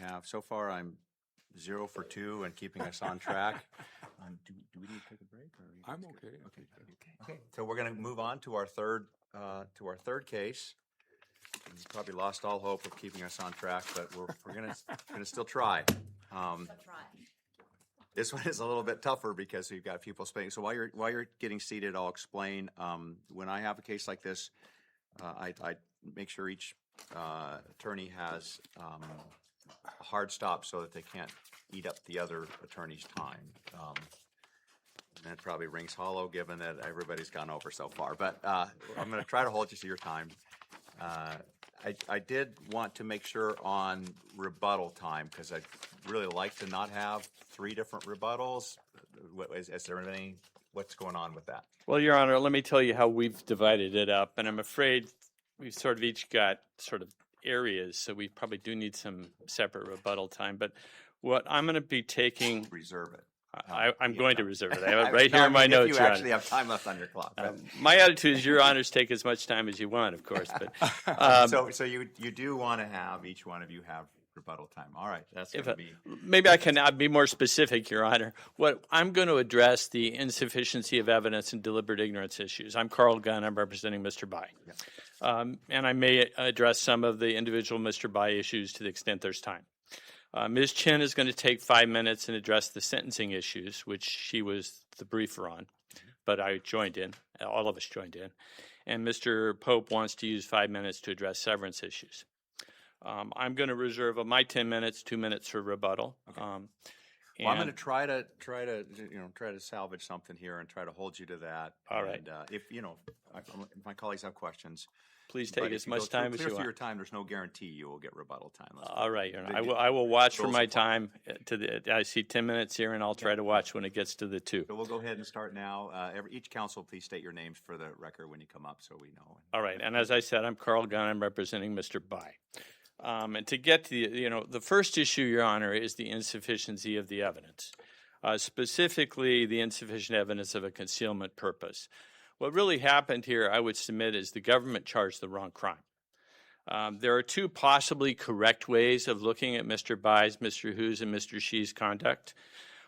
have? So far, I'm 0 for 2 and keeping us on track. Do we need to take a break? Or I'm okay. Okay. So we're going to move on to our third case. We've probably lost all hope of keeping us on track, but we're gonna still try. This one is a little bit tougher because we've got people speaking. So while you're getting seated, I'll explain. When I have a case like this, I make sure each attorney has a hard stop so that they can't eat up the other attorney's time. And that probably rings hollow given that everybody's gone over so far. But I'm going to try to hold you to your time. I did want to make sure on rebuttal time because I'd really like to not have 3 different rebuttals. Is there any, what's going on with that? Well, Your Honor, let me tell you how we've divided it up. And I'm afraid we've sort of each got sort of areas, so we probably do need some separate rebuttal time. But what I'm going to be taking... Reserve it. I'm going to reserve it. I have it right here in my notes, you Your actually Honor. have time left on your clock. My attitude is Your Honors take as much time as you want, of course. But So you do want to have, each one of you have rebuttal time. All right, that's going to be... Maybe I can be more specific, Your Honor. What I'm going to address the insufficiency of evidence and deliberate ignorance issues. I'm Carl Gunn. I'm representing Mr. Bai. Yeah. And I may address some of the individual Mr. Bai issues to the extent there's time. Ms. Chin is going to take 5 minutes and address the sentencing issues, which she was the briefer on, but I joined in. All of us joined in. And Mr. Pope wants to use 5 minutes to address severance issues. I'm going to reserve my 10 minutes, 2 minutes for rebuttal. Okay. Well, I'm going to try to salvage something here and try to hold you to that. All right. And if my colleagues have questions, please take as much time as you want. Clear your time. There's no guarantee you will get rebuttal time. All right, Your Honor. I will watch for my time. I see 10 minutes here, and I'll try to watch when it gets to the 2. So we'll go ahead and start now. Each counsel, please state your names for the record when you come up, so we know. All right. And as I said, I'm Carl Gunn. I'm representing Mr. Bai. And to get to the first issue, Your Honor, is the insufficiency of the evidence, specifically the insufficient evidence of a concealment purpose. What really happened here, I would submit, is the government charged the wrong crime. There are 2 possibly correct ways of looking at Mr. Bai's, Mr. Hu's, and Mr. Xi's conduct.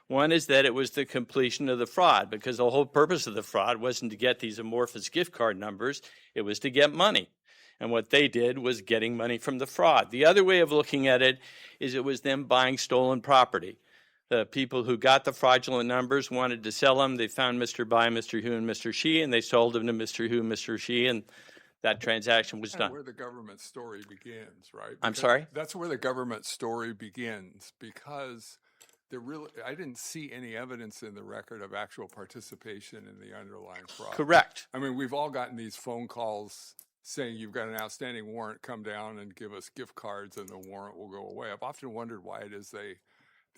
One is that it was the completion of the fraud, because the whole purpose of the fraud wasn't to get these amorphous gift card numbers. It was to get money. And what they did was getting money from the fraud. The other way of looking at it is it was them buying stolen property. The people who got the fraudulent numbers wanted to sell them. They found Mr. Bai, Mr. Hu, and Mr. Xi, and they sold them to Mr. Hu, Mr. Xi, and that transaction was done. That's where the government story begins, right? I'm sorry? That's where the government story begins, because I didn't see any evidence in the record of actual participation in the underlying fraud. Correct. I mean, we've all gotten these phone calls saying you've got an outstanding warrant, come down and give us gift cards and the warrant will go away. I've often wondered why it is they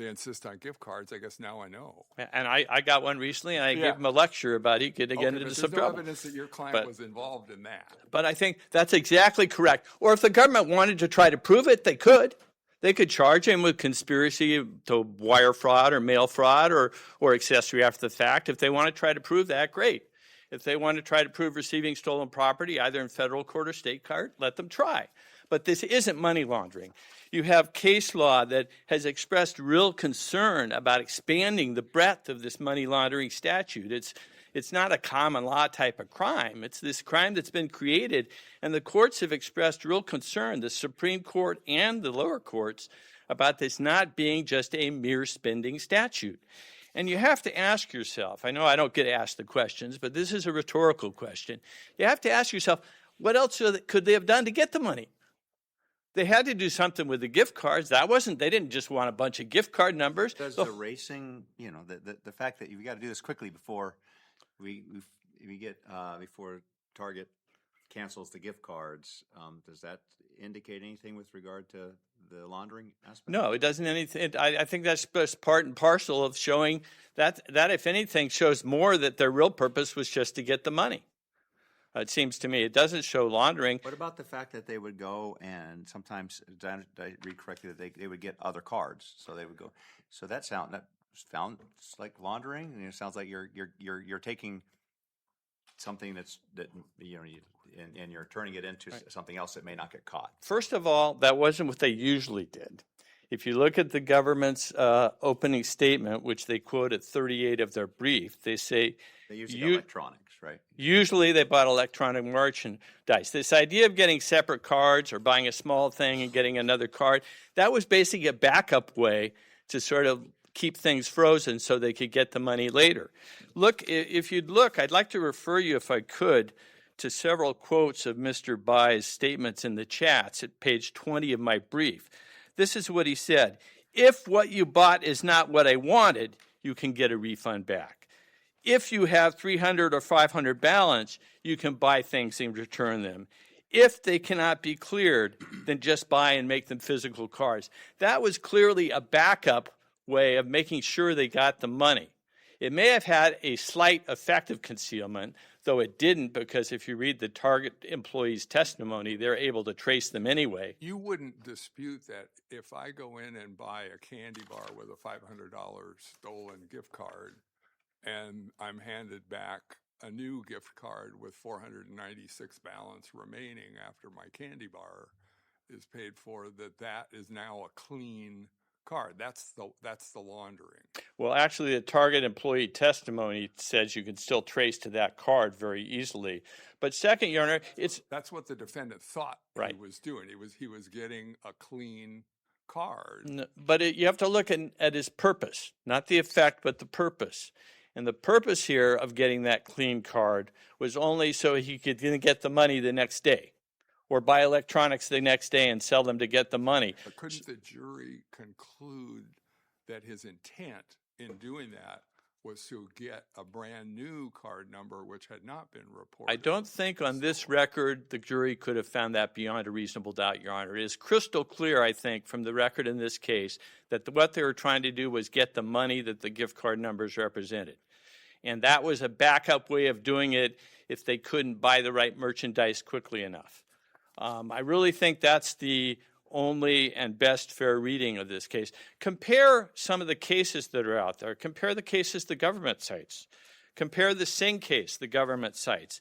insist on gift cards. I guess now I know. And I got one recently, and I gave him a lecture about it getting into some trouble. There's no evidence that your client was involved in that. But I think that's exactly correct. Or if the government wanted to try to prove it, they could. They could charge him with conspiracy to wire fraud or mail fraud or accessory after the fact. If they want to try to prove that, great. If they want to try to prove receiving stolen property, either in federal court or state court, let them try. But this isn't money laundering. You have case law that has expressed real concern about expanding the breadth of this money laundering statute. It's not a common law type of crime. It's this crime that's been created, and the courts have expressed real concern, the Supreme Court and the lower courts, about this not being just a mere spending statute. And you have to ask yourself, I know I don't get asked the questions, but this is a rhetorical question. You have to ask yourself, what else could they have done to get the money? They had to do something with the gift cards. They didn't just want a bunch of gift card numbers. Does the racing, the fact that you've got to do this quickly before before Target cancels the gift cards, does that indicate anything with regard to the laundering aspect? No, it doesn't anything. I think that's just part and parcel of showing that if anything shows more that their real purpose was just to get the money. It seems to me it doesn't show laundering. What about the fact that they would go and sometimes, did I read correctly, that they would get other cards? So they would go. So that sounds like laundering. And it sounds like you're taking something and you're turning it into something else that may not get caught. First of all, that wasn't what they usually did. If you look at the government's opening statement, which they quote at 38 of their brief, they say They use You- electronics, right? usually they bought electronic merchandise. This idea of getting separate cards or buying a small thing and getting another card, that was basically a backup way to sort of keep things frozen so they could get the money later. Look, if you'd look, I'd like to refer you, if I could, to several quotes of Mr. Bai's statements in the chats at page 20 of my brief. This is what he said. If what you bought is not what I wanted, you can get a refund back. If you have 300 or 500 balance, you can buy things and return them. If they cannot be cleared, then just buy and make them physical cards. That was clearly a backup way of making sure they got the money. It may have had a slight effect of concealment, though it didn't, because if you read the Target employee's testimony, they're able to trace them anyway. You wouldn't dispute that if I go in and buy a candy bar with a $500 stolen gift card and I'm handed back a new gift card with 496 balance remaining after my candy bar is paid for, that is now a clean card. That's the laundering. Well, actually, the Target employee testimony says you can still trace to that card very easily. But second, Your Honor, That's what the defendant thought Right. he was doing. He was getting a clean card. But you have to look at his purpose, not the effect, but the purpose. And the purpose here of getting that clean card was only so he could get the money the next day, or buy electronics the next day and sell them to get the money. But couldn't the jury conclude that his intent in doing that was to get a brand new card number which had not been reported? I don't think on this record the jury could have found that beyond a reasonable doubt, Your Honor. It is crystal clear, I think, from the record in this case that what they were trying to do was get the money that the gift card numbers represented. And that was a backup way of doing it if they couldn't buy the right merchandise quickly enough. I really think that's the only and best fair reading of this case. Compare some of the cases that are out there. Compare the cases the government cites. Compare the Singh case the government cites.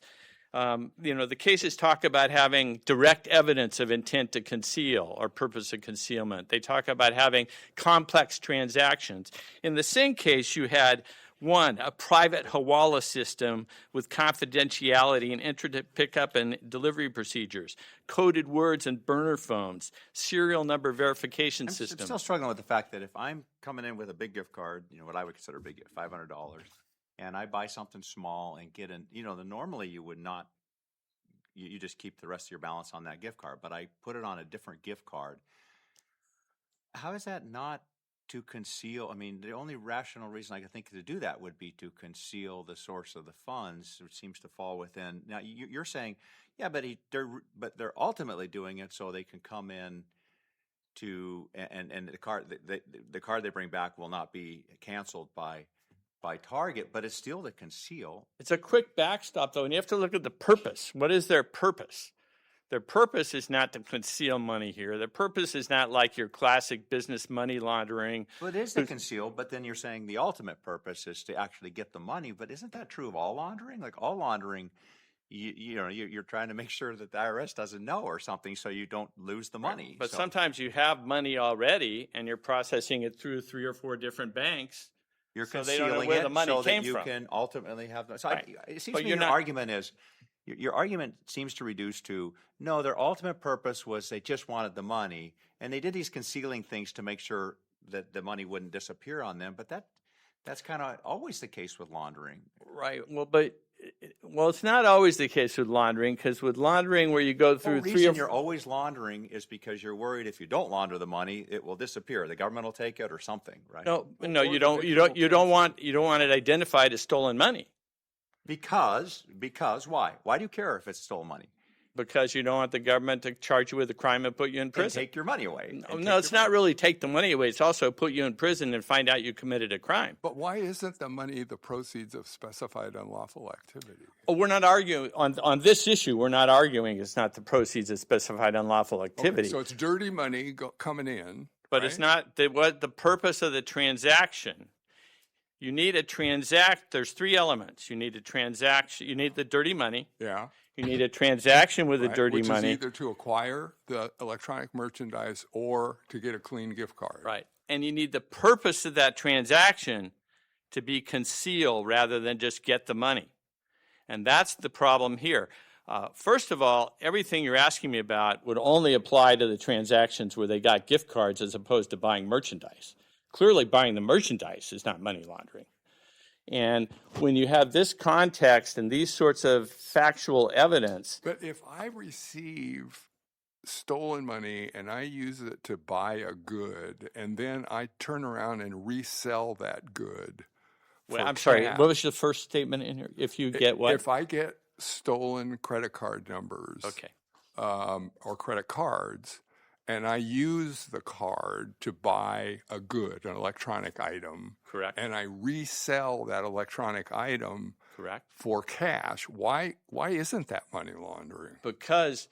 The cases talk about having direct evidence of intent to conceal or purpose of concealment. They talk about having complex transactions. In the Singh case, you had one, a private Hawala system with confidentiality and intricate pickup and delivery procedures, coded words and burner phones, serial number verification I'm system. still struggling with the fact that if I'm coming in with a big gift card, what I would consider a big gift, $500, and I buy something small and get normally you would not, you just keep the rest of your balance on that gift card, but I put it on a different gift card. How is that not to conceal? I mean, the only rational reason I could think to do that would be to conceal the source of the funds, which seems to fall within. Now, you're saying, yeah, but they're ultimately doing it so they can come in to and the card they bring back will not be canceled by Target, but it's still to conceal. It's a quick backstop, though, and you have to look at the purpose. What is their purpose? Their purpose is not to conceal money here. Their purpose is not like your classic business money laundering. Well, it is to conceal, but then you're saying the ultimate purpose is to actually get the money. But isn't that true of all laundering? Like all laundering, you're trying to make sure that the IRS doesn't know or something, so you don't lose the money. But So sometimes you have money already, and you're processing it through 3 or 4 different banks. you're so they don't know concealing where it the money so came that you from. can ultimately have. So Right. it seems But to me you're your not- argument is. Your argument seems to reduce to, no, their ultimate purpose was they just wanted the money, and they did these concealing things to make sure that the money wouldn't disappear on them, but that's kind of always the case with laundering. Right. Well, it's not always the case with laundering, because with laundering where you go through The 3 or reason 4... you're always laundering is because you're worried if you don't launder the money, it will disappear. The government will take it or something, right? No, Or you the don't. victim You will don't. You don't cancel. want it identified as stolen money Because why? Why do you care if it's stolen money? because you don't want the government to charge you with a crime and put you in And prison. take your money away. No, it's not really take the money away. It's also put you in prison and find out you committed a crime. But why isn't the money the proceeds of specified unlawful activity? Oh, we're not arguing on this issue. We're not arguing it's not the proceeds of specified unlawful activity. Okay, so it's dirty money coming in. But right? it's not what the purpose of the transaction. You need a there's 3 elements. You need a transaction. You need the dirty money. Yeah. You need a transaction with the right? dirty Which money. is either to acquire the electronic merchandise or to get a clean gift card. Right. And you need the purpose of that transaction to be concealed rather than just get the money. And that's the problem here. First of all, everything you're asking me about would only apply to the transactions where they got gift cards as opposed to buying merchandise. Clearly, buying the merchandise is not money laundering. And when you have this context and these sorts of factual evidence, But if I receive stolen money and I use it to buy a good, and then I turn around and resell that good. well, for I'm sorry, cash, what was the first statement in here? If you get what? If I get stolen credit card numbers, Okay. or credit cards, and I use the card to buy a good, an electronic item, Correct. and I resell that electronic item Correct. for cash, why isn't that money laundering? Because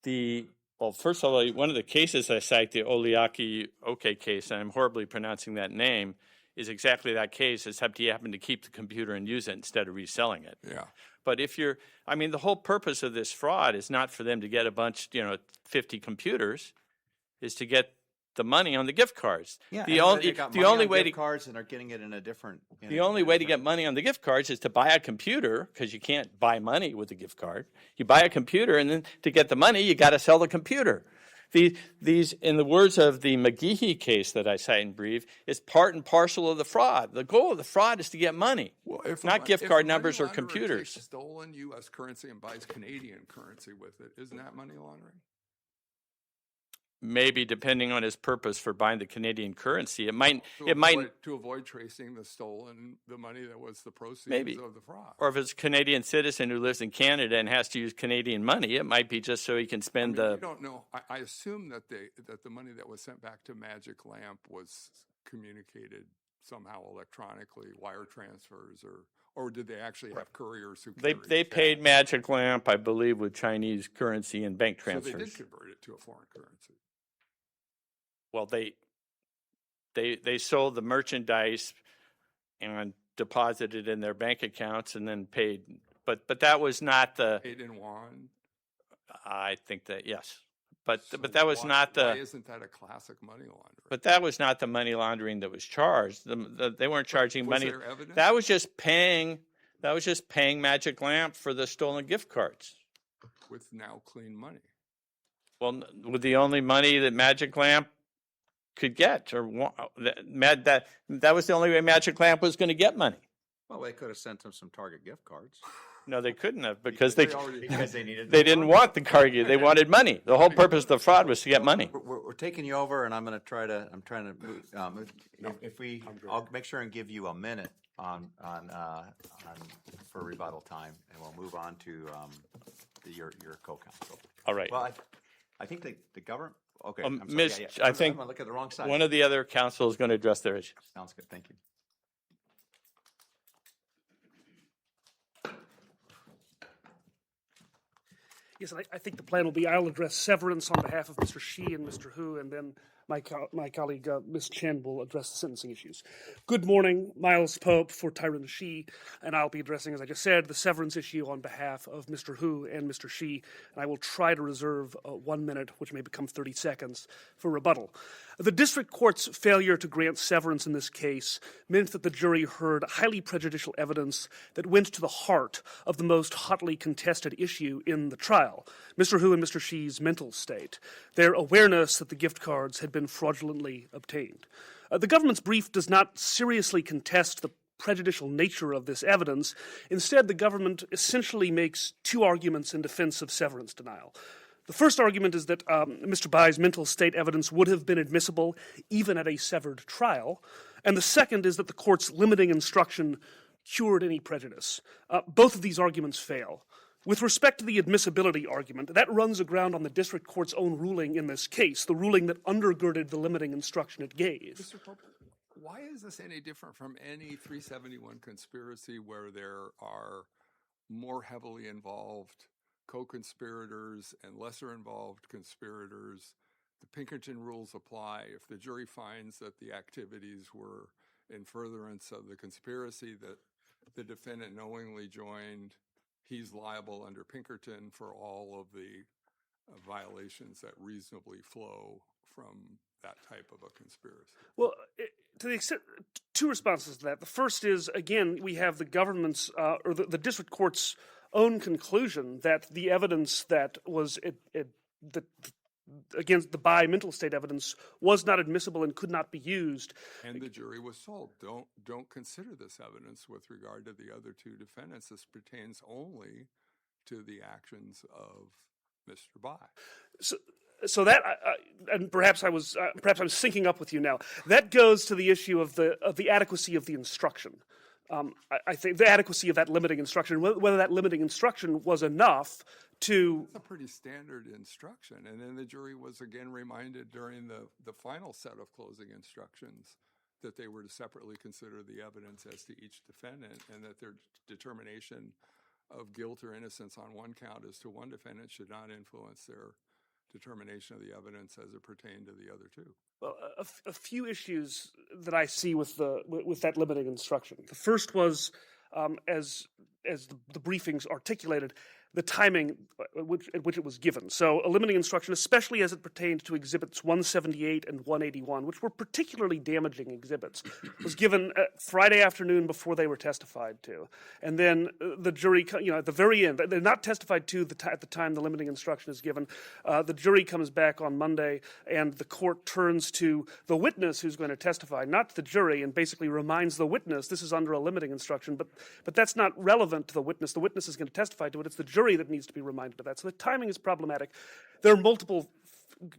well, first of all, one of the cases I cite, the Oliaki Oke case, and I'm horribly pronouncing that name, is exactly that case, except he happened to keep the computer and use it instead of reselling it. Yeah. But the whole purpose of this fraud is not for them to get a bunch, 50 computers, is to get the money on the gift cards. Yeah, The and only they got the money only on way gift to cards and are getting it in a different. the only way to get money on the gift cards is to buy a computer, because you can't buy money with a gift card. You buy a computer, and then to get the money, you got to sell the computer. These, in the words of the McGehee case that I cite in brief, is part and parcel of the fraud. The goal of the fraud is to get money, Well, if not gift if card a numbers or money launderer computers. takes stolen U.S. currency and buys Canadian currency with it, isn't that money laundering? Maybe depending on his purpose for buying the Canadian currency, it might, To avoid tracing the money that was the proceeds Maybe. of the fraud. or if it's a Canadian citizen who lives in Canada and has to use Canadian money, it might be just so he can spend You the. don't know. I assume that the money that was sent back to Magic Lamp was communicated somehow electronically, wire transfers, or did they actually have couriers who They carried paid cash? Magic Lamp, I believe, with Chinese currency and bank So they transfers. did convert it to a foreign currency. Well, they sold the merchandise and deposited in their bank accounts and then paid. But that was not the. Paid in yuan. I think that yes, but So that was not Why the. isn't that a classic money laundering? But that was not the money laundering that was charged. They weren't charging Was money. there evidence? That was just paying. That was just paying Magic Lamp for the stolen gift cards. With now clean money. Well, with the only money that Magic Lamp could get, or that was the only way Magic Lamp was going to get money. Well, they could have sent them some Target gift cards No, they couldn't have because they because they needed. they didn't want the card. They wanted money. The whole purpose of the fraud was to get money. We're taking you over, and I'm trying to move. I'll make sure and give you a minute on for rebuttal time, and we'll move on to your co-counsel. All right. Well, I think the government. Okay, I'm sorry. Miss, Yeah. I think I'm gonna look at the wrong side. one of the other council is going to address their issues. Sounds good. Thank you. Yes, I think the plan will be I'll address severance on behalf of Mr. Shi and Mr. Hu, and then my colleague, Ms. Chen, will address the sentencing issues. Good morning, Miles Pope for Tyrone Shi, and I'll be addressing, as I just said, the severance issue on behalf of Mr. Hu and Mr. Shi, and I will try to reserve 1 minute, which may become 30 seconds, for rebuttal. The district court's failure to grant severance in this case meant that the jury heard highly prejudicial evidence that went to the heart of the most hotly contested issue in the trial, Mr. Hu and Mr. Shi's mental state, their awareness that the gift cards had been fraudulently obtained. The government's brief does not seriously contest the prejudicial nature of this evidence. Instead, the government essentially makes two arguments in defense of severance denial. The first argument is that Mr. Bai's mental state evidence would have been admissible even at a severed trial. And the second is that the court's limiting instruction cured any prejudice. Both of these arguments fail. With respect to the admissibility argument, that runs aground on the district court's own ruling in this case, the ruling that undergirded the limiting instruction it gave. Mr. Pope, why is this any different from any 371 conspiracy where there are more heavily involved co-conspirators and lesser involved conspirators? The Pinkerton rules apply. If the jury finds that the activities were in furtherance of the conspiracy that the defendant knowingly joined, he's liable under Pinkerton for all of the violations that reasonably flow from that type of a conspiracy. Well, to the extent, two responses to that. The first is, again, we have the government's or the district court's own conclusion that the evidence that was against the Bai mental state evidence was not admissible and could not be used. And the jury was told, don't consider this evidence with regard to the other two defendants. This pertains only to the actions of Mr. Bai. So that, and perhaps I'm syncing up with you now. That goes to the issue of the adequacy of the instruction. I think the adequacy of that limiting instruction, whether that limiting instruction was enough to. It's a pretty standard instruction, and then the jury was again reminded during the final set of closing instructions that they were to separately consider the evidence as to each defendant, and that their determination of guilt or innocence on one count as to one defendant should not influence their determination of the evidence as it pertained to the other two. Well, a few issues that I see with that limiting instruction. The first was, as the briefings articulated, the timing at which it was given. So a limiting instruction, especially as it pertained to exhibits 178 and 181, which were particularly damaging exhibits, was given Friday afternoon before they were testified to. And then the jury, at the very end, they're not testified to at the time the limiting instruction is given. The jury comes back on Monday, and the court turns to the witness who's going to testify, not the jury, and basically reminds the witness this is under a limiting instruction, but that's not relevant to the witness. The witness is going to testify to it. It's the jury that needs to be reminded of that. So the timing is problematic. There are multiple.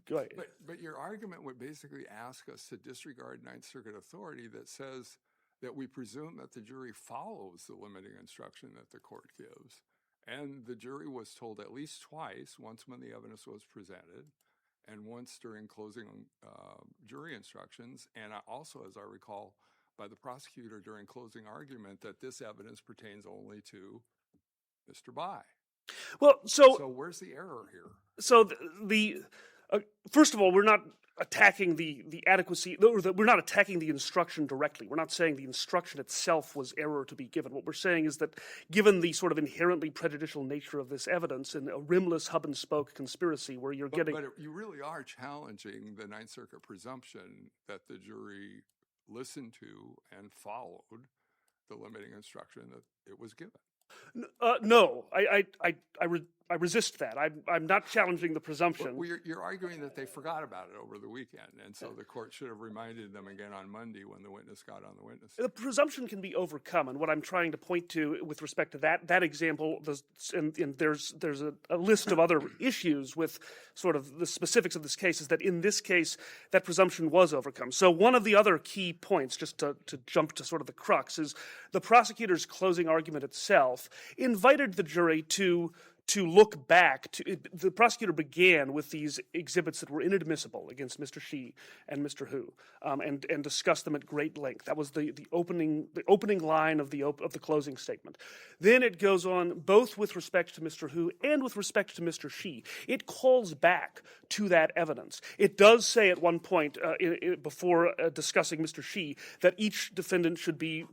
Go ahead. But your argument would basically ask us to disregard Ninth Circuit authority that says that we presume that the jury follows the limiting instruction that the court gives. And the jury was told at least twice, once when the evidence was presented, and once during closing jury instructions, and also, as I recall, by the prosecutor during closing argument, that this evidence pertains only to Mr. Bai. Well, so where's the error here? So first of all, we're not attacking the adequacy, we're not attacking the instruction directly. We're not saying the instruction itself was error to be given. What we're saying is that given the sort of inherently prejudicial nature of this evidence in a rimless hub and spoke conspiracy where you're getting. But you really are challenging the Ninth Circuit presumption that the jury listened to and followed the limiting instruction that it was given. No, I resist that. I'm not challenging the presumption. Well, you're arguing that they forgot about it over the weekend, and so the court should have reminded them again on Monday when the witness got on the witness stand. The presumption can be overcome, and what I'm trying to point to with respect to that example, and there's a list of other issues with sort of the specifics of this case, is that in this case, that presumption was overcome. So one of the other key points, just to jump to sort of the crux, is the prosecutor's closing argument itself invited the jury to look back to the prosecutor began with these exhibits that were inadmissible against Mr. Shi and Mr. Hu, and discussed them at great length. That was the opening line of the closing statement. Then it goes on both with respect to Mr. Hu and with respect to Mr. Shi. It calls back to that evidence. It does say at one point before discussing Mr. Shi that each defendant should be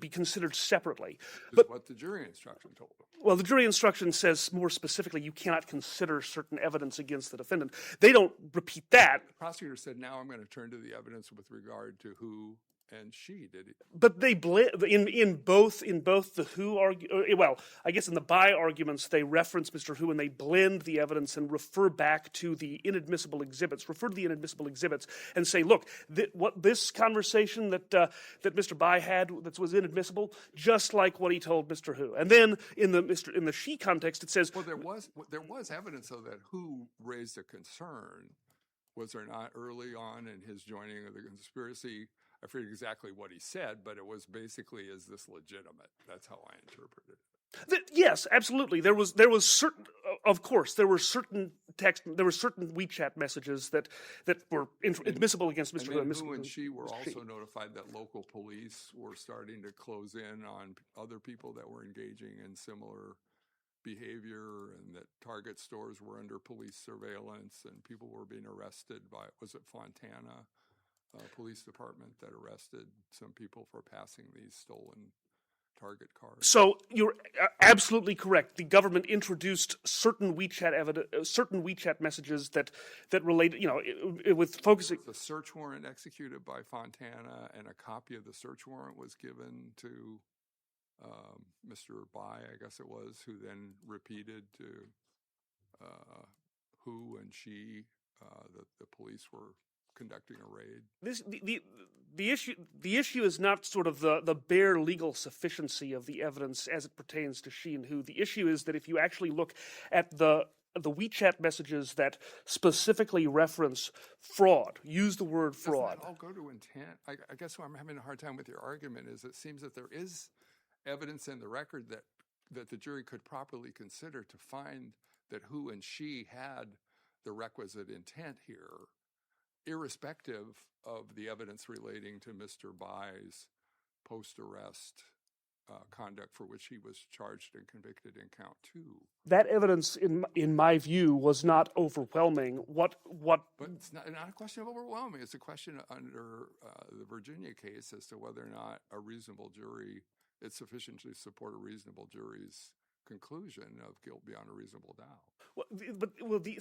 considered separately. But what the jury instruction told them. Well, the jury instruction says more specifically you cannot consider certain evidence against the defendant. They don't repeat that. The prosecutor said, now I'm going to turn to the evidence with regard to Hu and Shi. Did he? But they in both the Hu I guess in the Bai arguments they reference Mr. Hu and they blend the evidence and refer back to the inadmissible exhibits. And say, look, what this conversation that Mr. Bai had that was inadmissible, just like what he told Mr. Hu. And then in the Shi context, it says, well, there was evidence though that Hu raised a concern. Was there not early on in his joining of the conspiracy? I forget exactly what he said, but it was basically, is this legitimate? That's how I interpreted it. Yes, absolutely. There was certain, of course, there were certain WeChat messages that were admissible against Mr. Hu. Hu and Shi were also notified that local police were starting to close in on other people that were engaging in similar behavior, and that Target stores were under police surveillance, and people were being arrested by, was it Fontana Police Department that arrested some people for passing these stolen target card. So you're absolutely correct. The government introduced certain WeChat messages that related, with focusing. The search warrant executed by Fontana, and a copy of the search warrant was given to Mr. Bai, I guess it was, who then repeated to who and she that the police were conducting a raid. The issue is not sort of the bare legal sufficiency of the evidence as it pertains to She and Who. The issue is that if you actually look at the WeChat messages that specifically reference fraud, use the word fraud. Doesn't that all go to intent? I guess what I'm having a hard time with your argument is it seems that there is evidence in the record that the jury could properly consider to find that Who and She had the requisite intent here, irrespective of the evidence relating to Mr. Bai's post-arrest conduct for which he was charged and convicted in count 2. That evidence, in my view, was not overwhelming. What? But it's not a question of overwhelming. It's a question under the Virginia case as to whether or not a reasonable jury, it's sufficient to support a reasonable jury's conclusion of guilt beyond a reasonable doubt.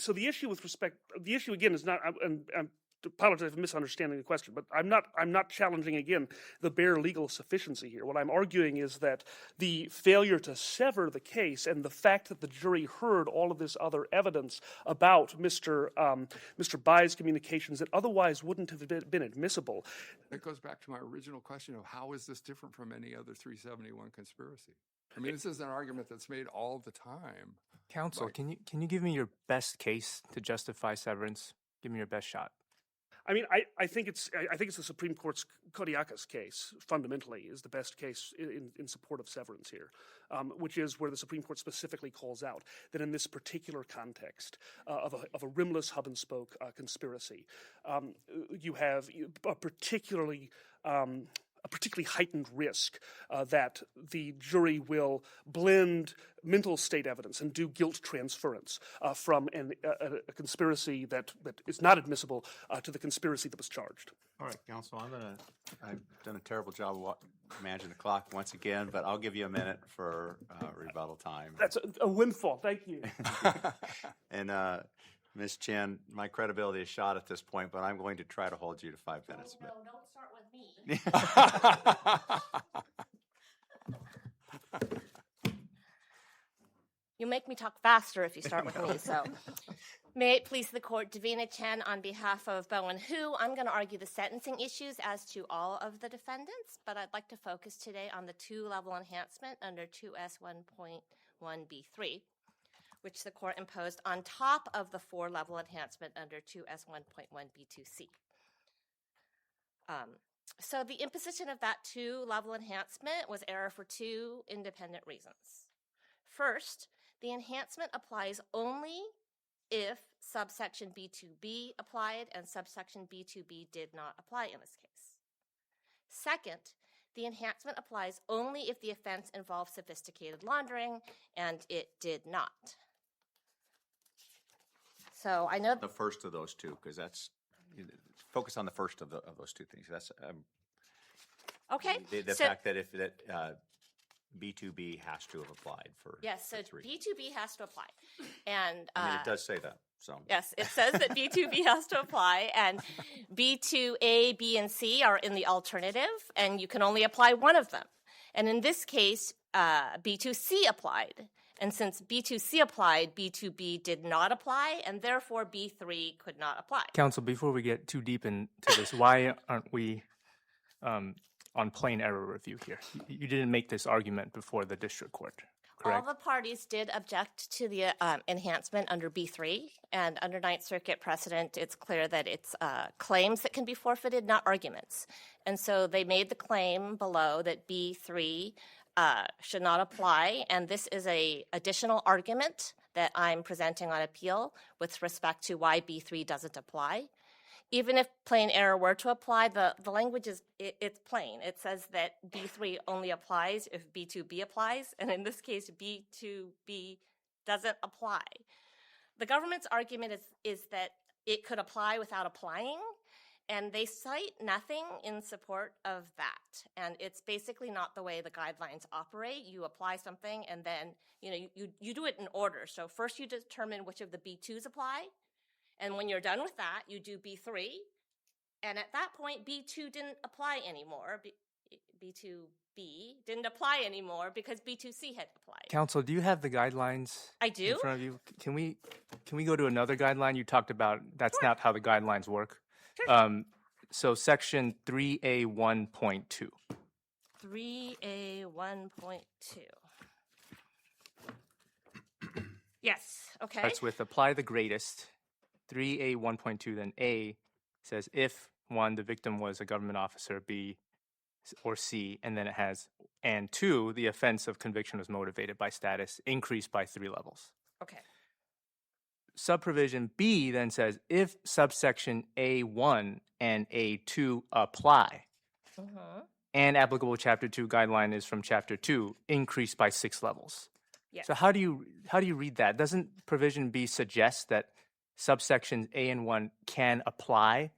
So the issue with respect, the issue again is not, and I apologize for misunderstanding the question, but I'm not challenging again the bare legal sufficiency here. What I'm arguing is that the failure to sever the case and the fact that the jury heard all of this other evidence about Mr. Bai's communications that otherwise wouldn't have been admissible. It goes back to my original question of how is this different from any other 371 conspiracy? I mean, this is an argument that's made all the time. Counsel, can you give me your best case to justify severance? Give me your best shot. I mean, I think it's the Supreme Court's Kodiakus case fundamentally is the best case in support of severance here, which is where the Supreme Court specifically calls out that in this particular context of a rimless hub and spoke conspiracy, you have a particularly heightened risk that the jury will blend mental state evidence and do guilt transference from a conspiracy that is not admissible to the conspiracy that was charged. All right, counsel, I've done a terrible job of managing the clock once again, but I'll give you a minute for rebuttal time. That's a windfall. Thank you. And Ms. Chen, my credibility is shot at this point, but I'm going to try to hold you to 5 minutes. No, don't start with me. You make me talk faster if you start with me, so. May it please the court, Davina Chen on behalf of Bowen Hu. I'm going to argue the sentencing issues as to all of the defendants, but I'd like to focus today on the 2-level enhancement under 2S1.1B3, which the court imposed on top of the 4-level enhancement under 2S1.1B2C. So the imposition of that 2-level enhancement was error for 2 independent reasons. First, the enhancement applies only if subsection B2B applied and subsection B2B did not apply in this case. Second, the enhancement applies only if the offense involves sophisticated laundering, and it did not. So I know The first of those two, because that's focus on the first of those two things. That's okay. the so, fact that if B2B has to have applied for yes, so 3. B2B has to apply, and I mean, it does say that. So yes, it says that B2B has to apply, and B2A, B, and C are in the alternative, and you can only apply one of them. And in this case, B2C applied. And since B2C applied, B2B did not apply, and therefore B3 could not apply. Counsel, before we get too deep into this, why aren't we on plain error review here? You didn't make this argument before the district court, correct? All the parties did object to the enhancement under B3, and under Ninth Circuit precedent, it's clear that it's claims that can be forfeited, not arguments. And so they made the claim below that B3 should not apply, and this is a additional argument that I'm presenting on appeal with respect to why B3 doesn't apply. Even if plain error were to apply, the language is it's plain. It says that B3 only applies if B2B applies, and in this case, B2B doesn't apply. The government's argument is that it could apply without applying, And they cite nothing in support of that. And it's basically not the way the guidelines operate. You apply something and then, you do it in order. So first you determine which of the B2s apply. And when you're done with that, you do B3. And at that point, B2 didn't apply anymore. B2B didn't apply anymore because B2C had applied. Counsel, do you have the guidelines I do. in front of you? Can we go to another guideline? You talked about that's not how the guidelines work. Sure. So section 3A1.2. 3A1.2. Yes, okay. Starts with apply the greatest. 3A1.2, then A says if, 1, the victim was a government officer, B or C, and then it has, and 2, the offense of conviction was motivated by status, increased by 3 levels. Okay. Subprovision B then says if subsection A1 and A2 apply, and applicable Chapter 2 guideline is from Chapter 2, increased by 6 levels. Yes. So how do you read that? Doesn't provision B suggest that subsections A and 1 can apply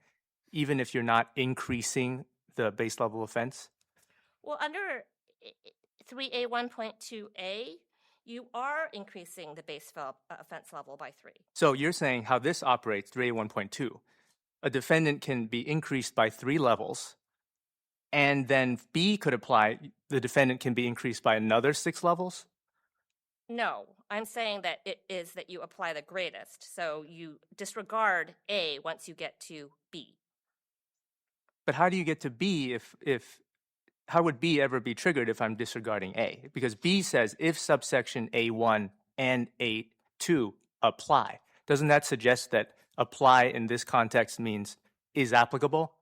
even if you're not increasing the base level offense? Well, under 3A1.2A, you are increasing the base offense level by 3. So you're saying how this operates, 3A1.2, a defendant can be increased by 3 levels, and then B could apply, the defendant can be increased by another 6 levels? No, I'm saying that it is that you apply the greatest. So you disregard A once you get to B. But how do you get to B if how would B ever be triggered if I'm disregarding A? Because B says if subsection A1 and A2 apply. Doesn't that suggest that apply in this context means is applicable?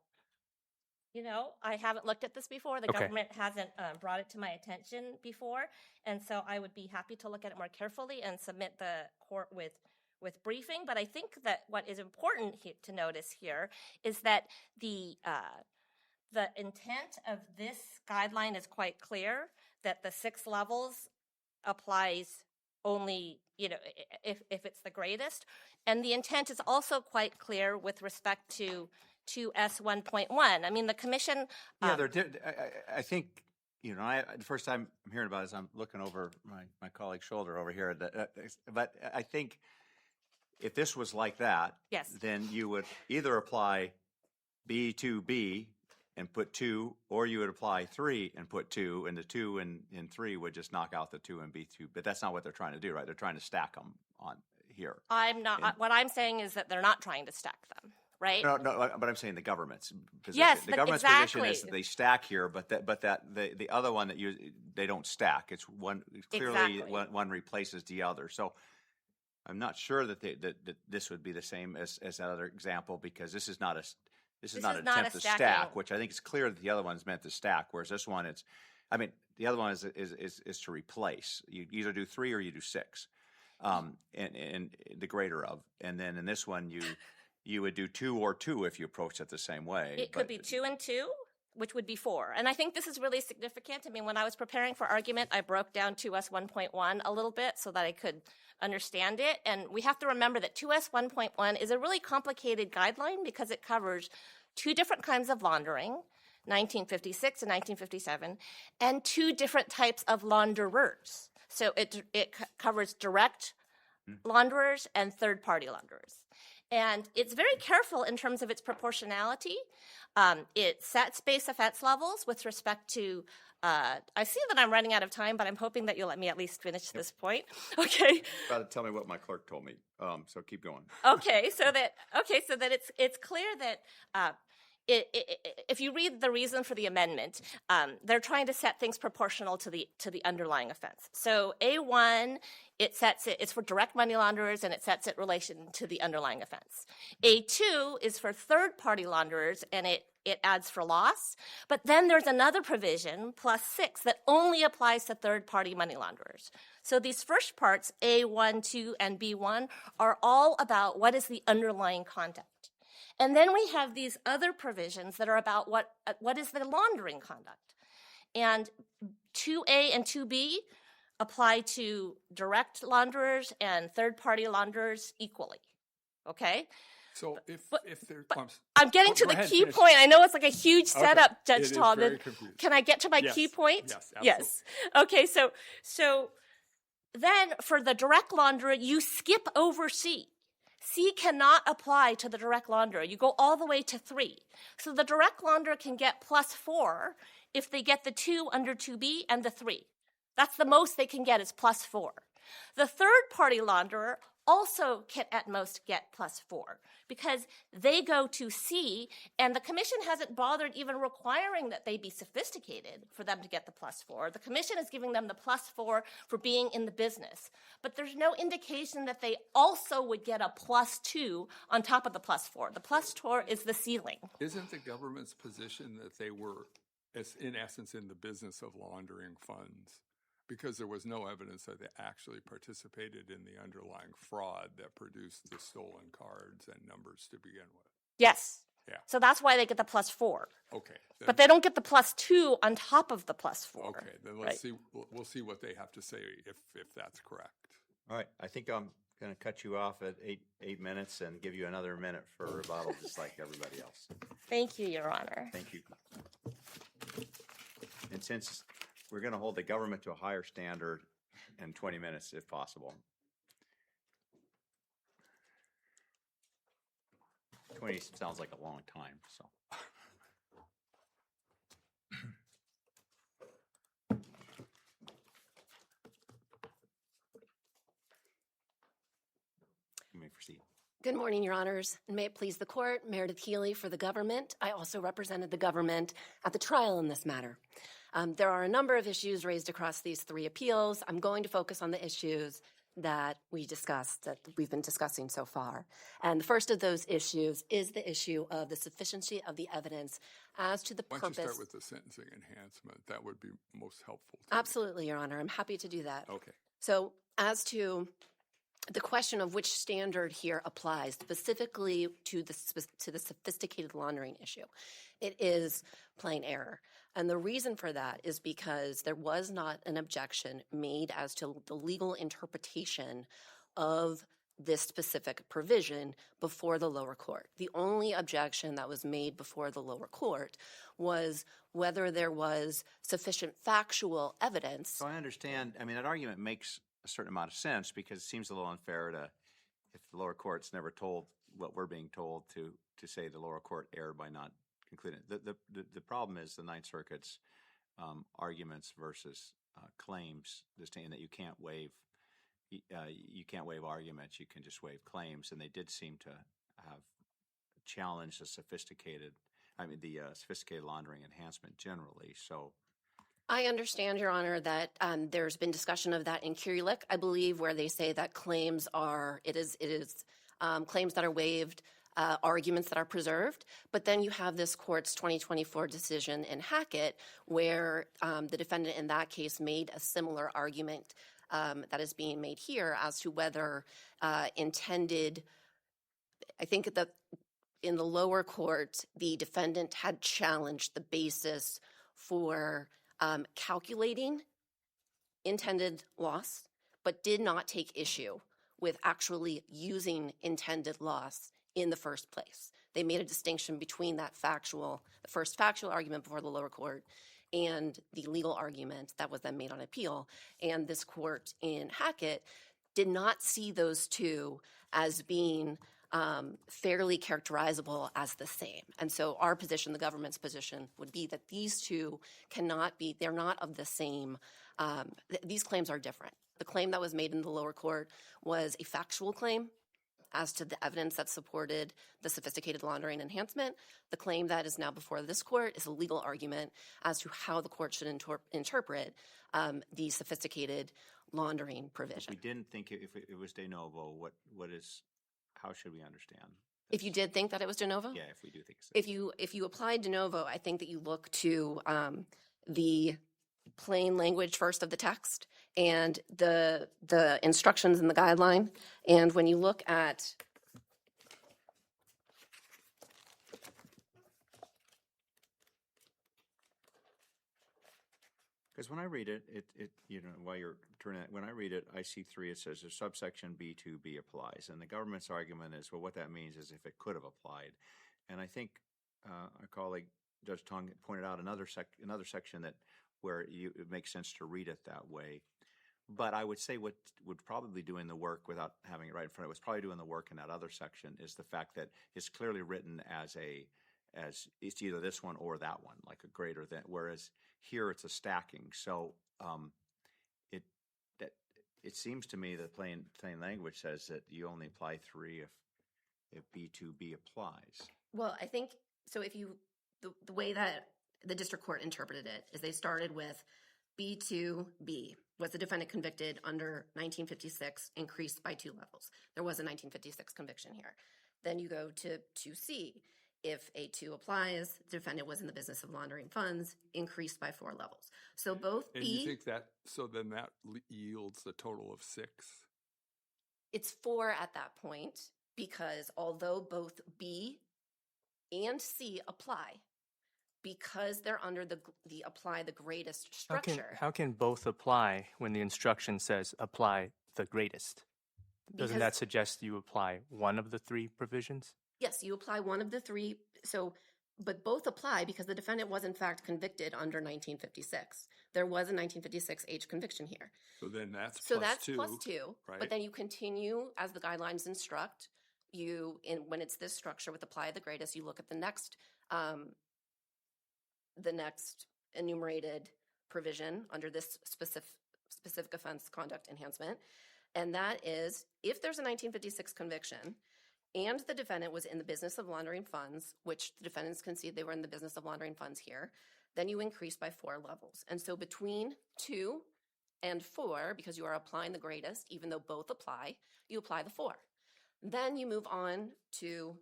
I haven't looked at this before. The Okay. government hasn't brought it to my attention before. And so I would be happy to look at it more carefully and submit the court with briefing. But I think that what is important to notice here is that the intent of this guideline is quite clear, that the 6 levels applies only, if it's the greatest. And the intent is also quite clear with respect to 2S1.1. I mean, the commission... Yeah, I think, the first time I'm hearing about it is I'm looking over my colleague's shoulder over here. But I think if this was like that, Yes. then you would either apply B to B and put 2, or you would apply 3 and put 2, and the 2 and 3 would just knock out the 2 and B2. But that's not what they're trying to do, right? They're trying to stack them on here. I'm not... What I'm saying is that they're not trying to stack them. Right? No, but I'm saying the government's position. Yes, the but government's exactly. position is that they stack here, but the other one that they don't stack. It's one clearly Exactly. one replaces the other. So I'm not sure that this would be the same as that other example, because this is not an attempt to stacking. stack, which I think it's clear that the other one's meant to stack, whereas this one the other one is to replace. You either do 3 or you do 6, and the greater of, and then in this one you would do 2 or 2 if you approach it the same way. It could be 2 and 2, which would be 4. And I think this is really significant. I mean, when I was preparing for argument, I broke down 2S1.1 a little bit so that I could understand it. And we have to remember that 2S1.1 is a really complicated guideline because it covers 2 different kinds of laundering, 1956 and 1957, and 2 different types of launderers. So it covers direct launderers and third-party launderers. And it's very careful in terms of its proportionality. It sets base offense levels with respect to, I see that I'm running out of time, but I'm hoping that you'll let me at least finish this point. Okay. About to tell me what my clerk told me, so keep going. Okay, so that it's clear that if you read the reason for the amendment, they're trying to set things proportional to the underlying offense. So A1, it's for direct money launderers, and it sets it in relation to the underlying offense. A2 is for third-party launderers, and it adds for loss. But then there's another provision, +6, that only applies to third-party money launderers. So these first parts, A1, 2, and B1, are all about what is the underlying conduct. And then we have these other provisions that are about what is the laundering conduct. And 2A and 2B apply to direct launderers and third-party launderers equally, okay? So if there, I'm getting to go the ahead, key finish. point. I know it's like a huge Okay. setup, It Judge is Tallman. very confusing. Can I get to my Yes. key point? Yes, Yes. Okay, so then for the direct launderer, you skip over C. C cannot apply to the direct launderer. You go all the way to 3. So the direct launderer can get +4 if they get the 2 under 2B and the 3. That's the most they can get is +4. The third-party launderer also can at most get +4 because they go to C, and the commission hasn't bothered even requiring that they be sophisticated for them to get the +4. The commission is giving them the +4 for being in the business, but there's no indication that they also would get a +2 on top of the +4. The +4 is the ceiling. Isn't the government's position that they were, in essence, in the business of laundering funds? Because there was no evidence that they actually participated in the underlying fraud that produced the stolen cards and numbers to begin with. Yes. Yeah. So that's why they get the +4. Okay. But they don't get the +2 on top of the +4. Okay, then right? let's see. We'll see what they have to say if that's correct. All right, I think I'm going to cut you off at 8 minutes and give you another minute for rebuttal, just like everybody else. Thank you, Your Honor. Thank you. And since we're going to hold the government to a higher standard in 20 minutes, if possible. 20 sounds like a long time, so. You may proceed. Good morning, Your Honors, and may it please the Court, Meredith Healy for the government. I also represented the government at the trial in this matter. There are a number of issues raised across these 3 appeals. I'm going to focus on the issues that we discussed, that we've been discussing so far. And the first of those issues is the issue of the sufficiency of the evidence as to the Why don't purpose. you start with the sentencing enhancement? That would be most helpful. Absolutely, Your Honor. I'm happy to do that. Okay. So as to the question of which standard here applies specifically to the sophisticated laundering issue, it is plain error. And the reason for that is because there was not an objection made as to the legal interpretation of this specific provision before the lower court. The only objection that was made before the lower court was whether there was sufficient factual evidence. So I understand, I mean, that argument makes a certain amount of sense because it seems a little unfair to, if the lower court's never told what we're being told, to say the lower court erred by not concluding. The problem is the Ninth Circuit's arguments versus claims, saying that you can't waive arguments, you can just waive claims, and they did seem to have challenged the sophisticated laundering enhancement generally. So I understand, Your Honor, that there's been discussion of that in Kurylik, I believe, where they say that claims are claims that are waived, arguments that are preserved. But then you have this court's 2024 decision in Hackett, where the defendant in that case made a similar argument that is being made here as to whether intended. I think that in the lower court, the defendant had challenged the basis for calculating intended loss, but did not take issue with actually using intended loss in the first place. They made a distinction between the first factual argument before the lower court and the legal argument that was then made on appeal. And this court in Hackett did not see those two as being fairly characterizable as the same. And so our position, the government's position, would be that these two they're not of the same, these claims are different. The claim that was made in the lower court was a factual claim as to the evidence that supported the sophisticated laundering enhancement. The claim that is now before this court is a legal argument as to how the court should interpret the sophisticated laundering provision. we didn't think if it was de novo, how should we understand? If you did think that it was de novo? Yeah, if we do think so. If you applied de novo, I think that you look to the plain language first of the text and the instructions in the guideline. And when you look at Because when I read it, while you're turning it, when I read it, I see 3, it says, if subsection B2B applies. And the government's argument is, well, what that means is if it could have applied. And I think our colleague, Judge Tong, pointed out another section where it makes sense to read it that way. But I would say what would probably doing the work without having it right in front of it, was probably doing the work in that other section is the fact that it's clearly written as it's either this one or that one, like a greater than, whereas here it's a stacking. So it seems to me that plain language says that you only apply 3 if B2B applies. Well, I think so. If you the way that the district court interpreted it is they started with B2B. Was the defendant convicted under 1956 increased by 2 levels? There was a 1956 conviction here. Then you go to 2C. If A2 applies, the defendant was in the business of laundering funds, increased by 4 levels. So both And B, you think that, so then that yields a total of 6? it's 4 at that point, because although both B and C apply, because they're under the apply the greatest structure. How can both apply when the instruction says apply the greatest? Doesn't that suggest you apply one of the 3 provisions? Yes, you apply one of the 3. So, but both apply because the defendant was in fact convicted under 1956. There was a 1956 H conviction here. So then that's So plus that's 2, plus 2. right? But then you continue as the guidelines instruct. When it's this structure with apply the greatest, you look at the next enumerated provision under this specific offense conduct enhancement. And that is, if there's a 1956 conviction and the defendant was in the business of laundering funds, which the defendants concede they were in the business of laundering funds here, then you increase by 4 levels. And so between 2 and 4, because you are applying the greatest, even though both apply, you apply the 4. Then you move on to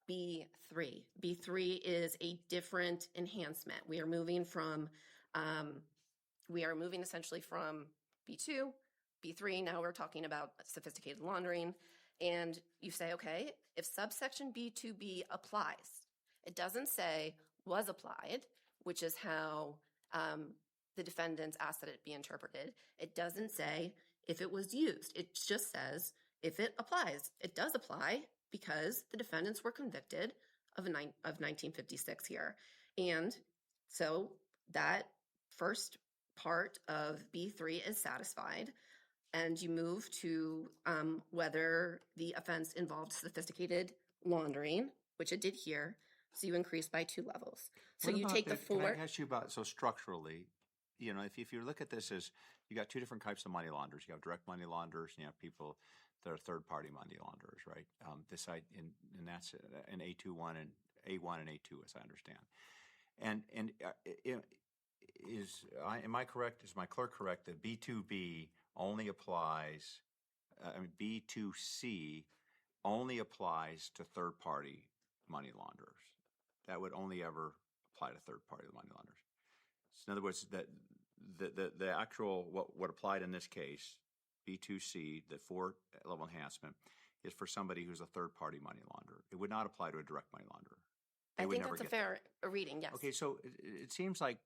B3. B3 is a different enhancement. We are moving essentially from B2, B3. Now we're talking about sophisticated laundering. And you say, okay, if subsection B2B applies, it doesn't say was applied, which is how the defendants asked that it be interpreted. It doesn't say if it was used. It just says if it applies. It does apply because the defendants were convicted of 1956 here. And so that first part of B3 is satisfied. And you move to whether the offense involved sophisticated laundering, which it did here. So you increase by 2 levels. So What you about take the 4. Can I ask you about, so structurally, if you look at this as, you got 2 different types of money launderers. You have direct money launderers, and you have people that are third-party money launderers, right? And that's an A1 and A2, as I understand. And am I correct? Is my clerk correct that B2B only applies? B2C only applies to third-party money launderers. That would only ever apply to third-party money launderers. So in other words, that the actual what applied in this case, B2C, the 4-level enhancement, is for somebody who's a third-party money launderer. It would not apply to a direct money launderer. I think that's a fair reading, yes. Okay, so it seems like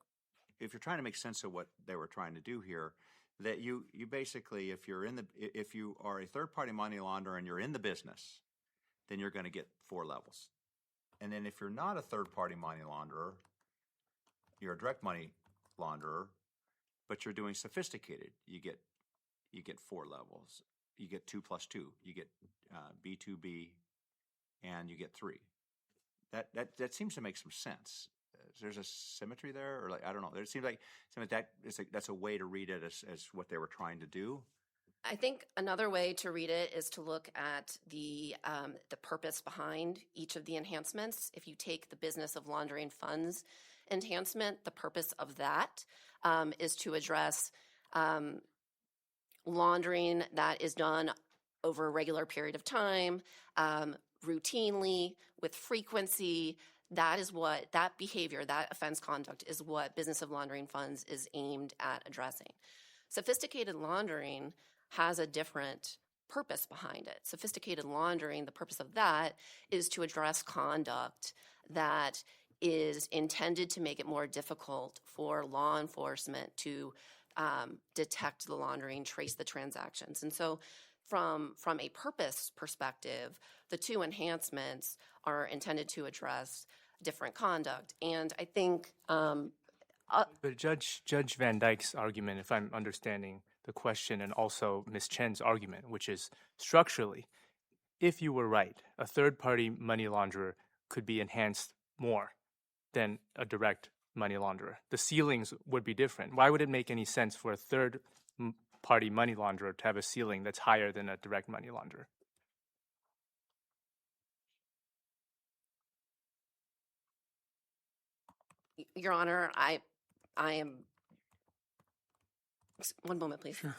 if you're trying to make sense of what they were trying to do here, that you basically, if you are a third-party money launderer and you're in the business, then you're going to get 4 levels. And then if you're not a third-party money launderer, you're a direct money launderer, but you're doing sophisticated, you get 4 levels. You get 2 plus 2. You get B2B, and you get 3. That seems to make some sense. There's a symmetry there, or I don't know. It seems like that's a way to read it as what they were trying to do. I think another way to read it is to look at the purpose behind each of the enhancements. If you take the business of laundering funds enhancement, the purpose of that is to address laundering that is done over a regular period of time, routinely, with frequency. That is what that behavior, that offense conduct is what business of laundering funds is aimed at addressing. Sophisticated laundering has a different purpose behind it. Sophisticated laundering, the purpose of that is to address conduct that is intended to make it more difficult for law enforcement to detect the laundering, trace the transactions. And so from a purpose perspective, the two enhancements are intended to address different conduct. And I think But Judge Van Dyke's argument, if I'm understanding the question, and also Ms. Chen's argument, which is structurally, if you were right, a third-party money launderer could be enhanced more than a direct money launderer. The ceilings would be different. Why would it make any sense for a third-party money launderer to have a ceiling that's higher than a direct money launderer? Your Honor, I am. One moment, please. Sure.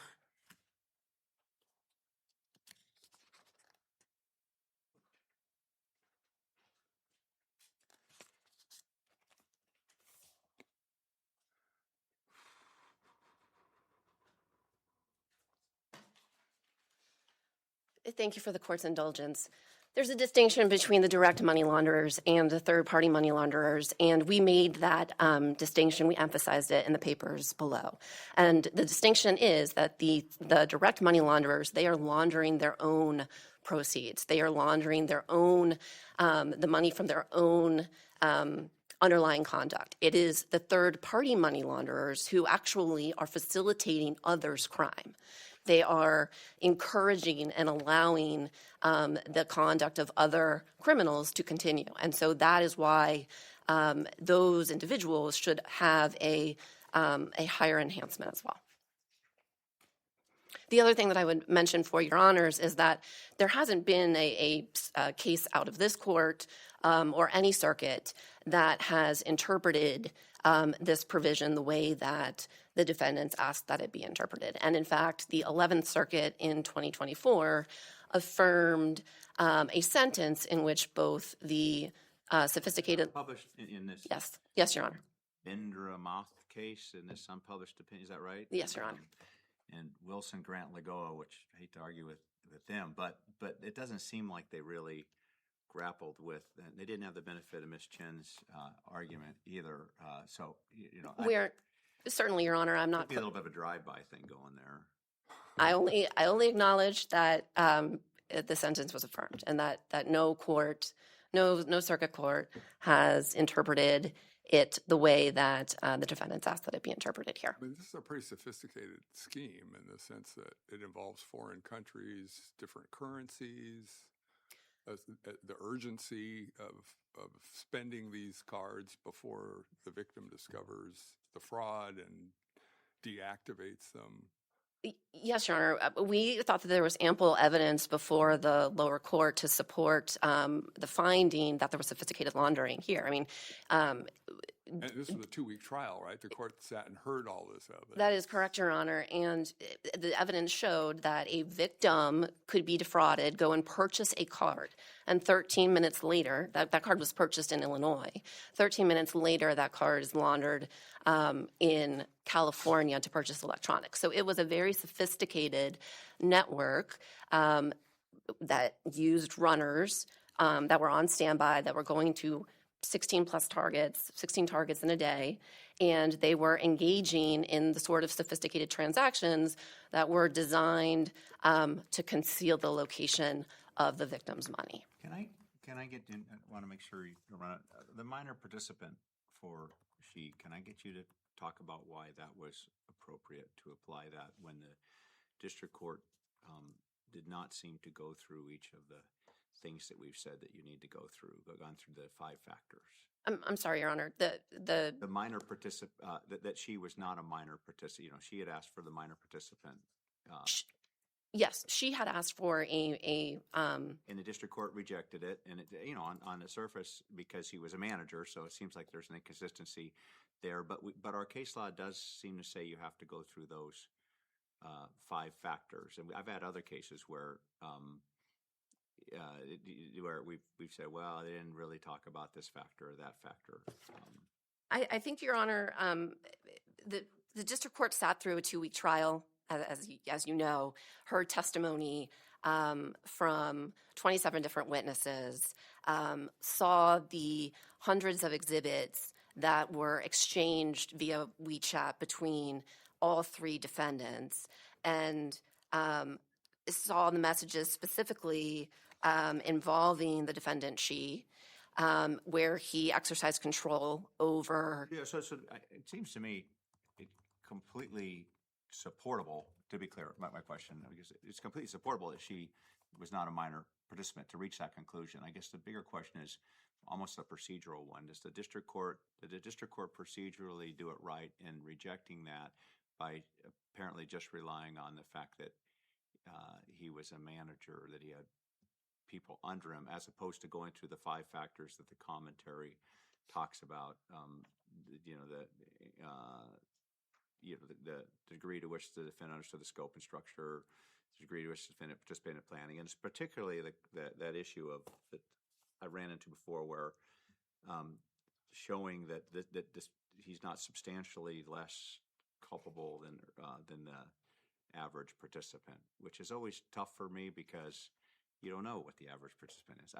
Thank you for the court's indulgence. There's a distinction between the direct money launderers and the third-party money launderers, and we made that distinction. We emphasized it in the papers below. And the distinction is that the direct money launderers, they are laundering their own proceeds. They are laundering their own, the money from their own underlying conduct. It is the third-party money launderers who actually are facilitating others' crime. They are encouraging and allowing the conduct of other criminals to continue. And so that is why those individuals should have a higher enhancement as well. The other thing that I would mention for your honors is that there hasn't been a case out of this court or any circuit that has interpreted this provision the way that the defendants asked that it be interpreted. And in fact, the 11th Circuit in 2024 affirmed a sentence in which both the sophisticated... Published in this Yes, Your Honor. Indramoth case in this unpublished opinion, is that right? Yes, Your Honor. And Wilson, Grant, Lagoa, which I hate to argue with them, but it doesn't seem like they really grappled with, and they didn't have the benefit of Ms. Chen's argument either. So, you know, We are certainly, Your Honor. I'm not. Be a little bit of a drive-by thing going there. I only acknowledge that the sentence was affirmed, and that no court, no circuit court has interpreted it the way that the defendants asked that it be interpreted here. I mean, this is a pretty sophisticated scheme in the sense that it involves foreign countries, different currencies, the urgency of spending these cards before the victim discovers the fraud and deactivates them. Yes, Your Honor. We thought that there was ample evidence before the lower court to support the finding that there was sophisticated laundering here. I mean, and this was a 2-week trial, right? The court sat and heard all this evidence. That is correct, Your Honor. And the evidence showed that a victim could be defrauded, go and purchase a card, and 13 minutes later, that card was purchased in Illinois. 13 minutes later, that card is laundered in California to purchase electronics. So it was a very sophisticated network that used runners that were on standby, that were going to 16 targets in a day, and they were engaging in the sort of sophisticated transactions that were designed to conceal the location of the victim's money. Can I get in? I want to make sure you run it. The minor participant for she. Can I get you to talk about why that was appropriate to apply that when the district court did not seem to go through each of the things that we've said that you need to go through, gone through the 5 factors. I'm sorry, Your Honor. The minor participant that she was not a minor participant. You know, she had asked for the minor participant. Yes, she had asked for a. And the district court rejected it, and it, you know, on the surface, because he was a manager, so it seems like there's an inconsistency there. But our case law does seem to say you have to go through those 5 factors, and I've had other cases where. Where we've said, well, they didn't really talk about this factor or that factor. I think, Your Honor, the district court sat through a 2-week trial, as you know, heard testimony from 27 different witnesses, saw the hundreds of exhibits that were exchanged via WeChat between all three defendants, and saw the messages specifically involving the defendant Shi, where he exercised control over. Yeah, so it seems to me completely supportable, to be clear, my question, because it's completely supportable that she was not a minor participant to reach that conclusion. I guess the bigger question is almost a procedural one. Did the district court procedurally do it right in rejecting that by apparently just relying on the fact that he was a manager, that he had people under him, as opposed to going through the 5 factors that the commentary talks about, the degree to which the defendant understood the scope and structure, the degree to which the defendant participated in planning, and it's particularly that issue of that I ran into before, where showing that he's not substantially less culpable than the average participant, which is always tough for me because you don't know what the average participant is.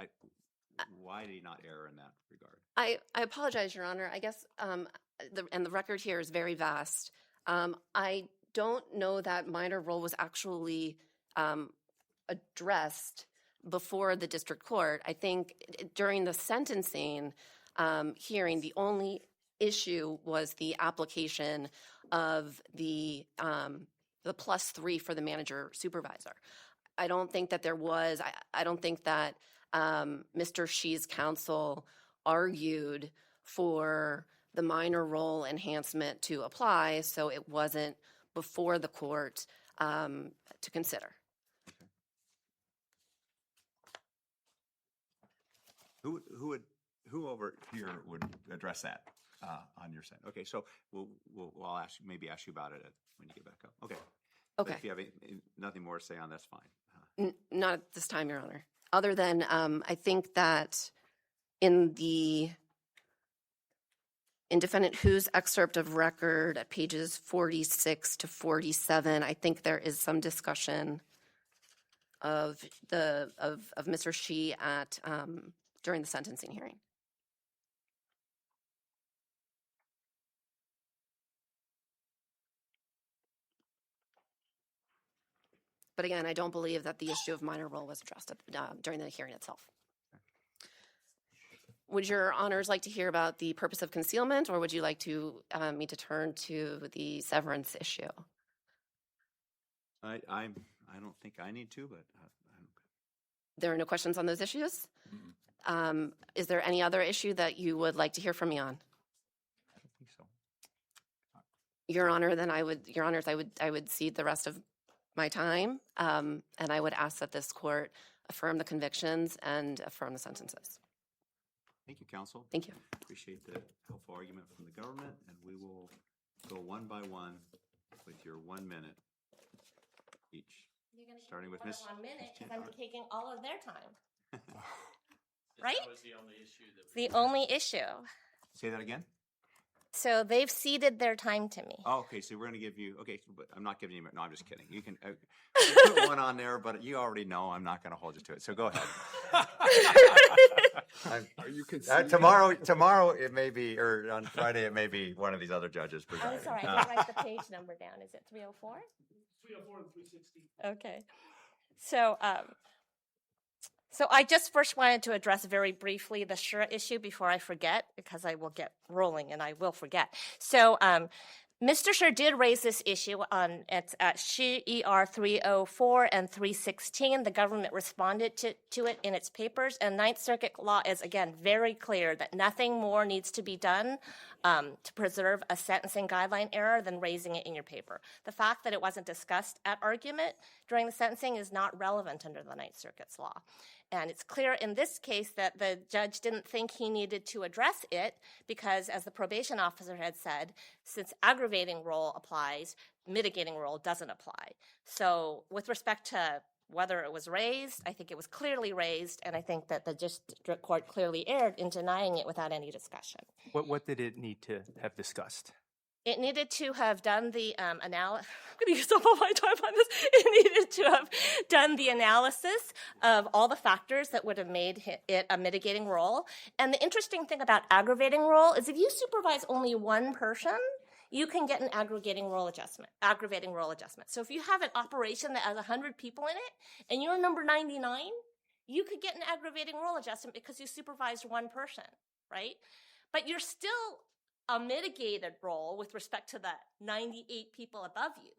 Why did he not err in that regard? I apologize, Your Honor. I guess, the record here is very vast. I don't know that minor role was actually addressed before the district court. I think during the sentencing hearing, the only issue was the application of the +3 for the manager supervisor. I don't think that there was. I don't think that Mr. Shi's counsel argued for the minor role enhancement to apply, so it wasn't before the court to consider. Who over here would address that on your side? Okay, so I'll ask you about it when you get back up. Okay. Okay. But if you have nothing more to say on, that's fine. Not at this time, Your Honor. Other than I think that in Defendant Hu's excerpt of record at pages 46 to 47, I think there is some discussion of Mr. Shi at during the sentencing hearing. But again, I don't believe that the issue of minor role was addressed during the hearing itself. Would Your Honors like to hear about the purpose of concealment, or would you like me to turn to the severance issue? I don't think I need to, but There are no questions on those issues? Is there any other issue that you would like to hear from me on? I don't think so. Your Honor, then Your Honors, I would cede the rest of my time, and I would ask that this court affirm the convictions and affirm the sentences. Thank you, counsel. Thank you. Appreciate the helpful argument from the government, and we will go one by one with your 1 minute each. Starting with Ms. 1 minute, Ms. because I'm taking all of their time. Right? Right? That was the only issue that The only issue. Say that again? So they've ceded their time to me. Oh, okay, so we're going to give you, okay, but I'm not giving you, no, I'm just kidding. You can put one on there, but you already know I'm not going to hold you to it, so go ahead. Are you conceding? Tomorrow it may be, or on Friday it may be one of these other judges I'm presiding. sorry, I didn't write the page number down. Is it 304? 304 and 360. Okay. So I just first wanted to address very briefly the Shura issue before I forget, because I will get rolling and I will forget. So Mr. Shur did raise this issue at ER 304 and 316. The government responded to it in its papers, and Ninth Circuit law is, again, very clear that nothing more needs to be done to preserve a sentencing guideline error than raising it in your paper. The fact that it wasn't discussed at argument during the sentencing is not relevant under the Ninth Circuit's law. And it's clear in this case that the judge didn't think he needed to address it because, as the probation officer had said, since aggravating role applies, mitigating role doesn't apply. So with respect to whether it was raised, I think it was clearly raised, and I think that the district court clearly erred in denying it without any discussion. What did it need to have discussed? It needed to have done the analysis. I'm going to use up all my time on this. It needed to have done the analysis of all the factors that would have made it a mitigating role. And the interesting thing about aggravating role is if you supervise only one person, you can get an aggravating role adjustment. So if you have an operation that has 100 people in it and you're number 99, you could get an aggravating role adjustment because you supervised one person, right? But you're still a mitigated role with respect to the 98 people above you.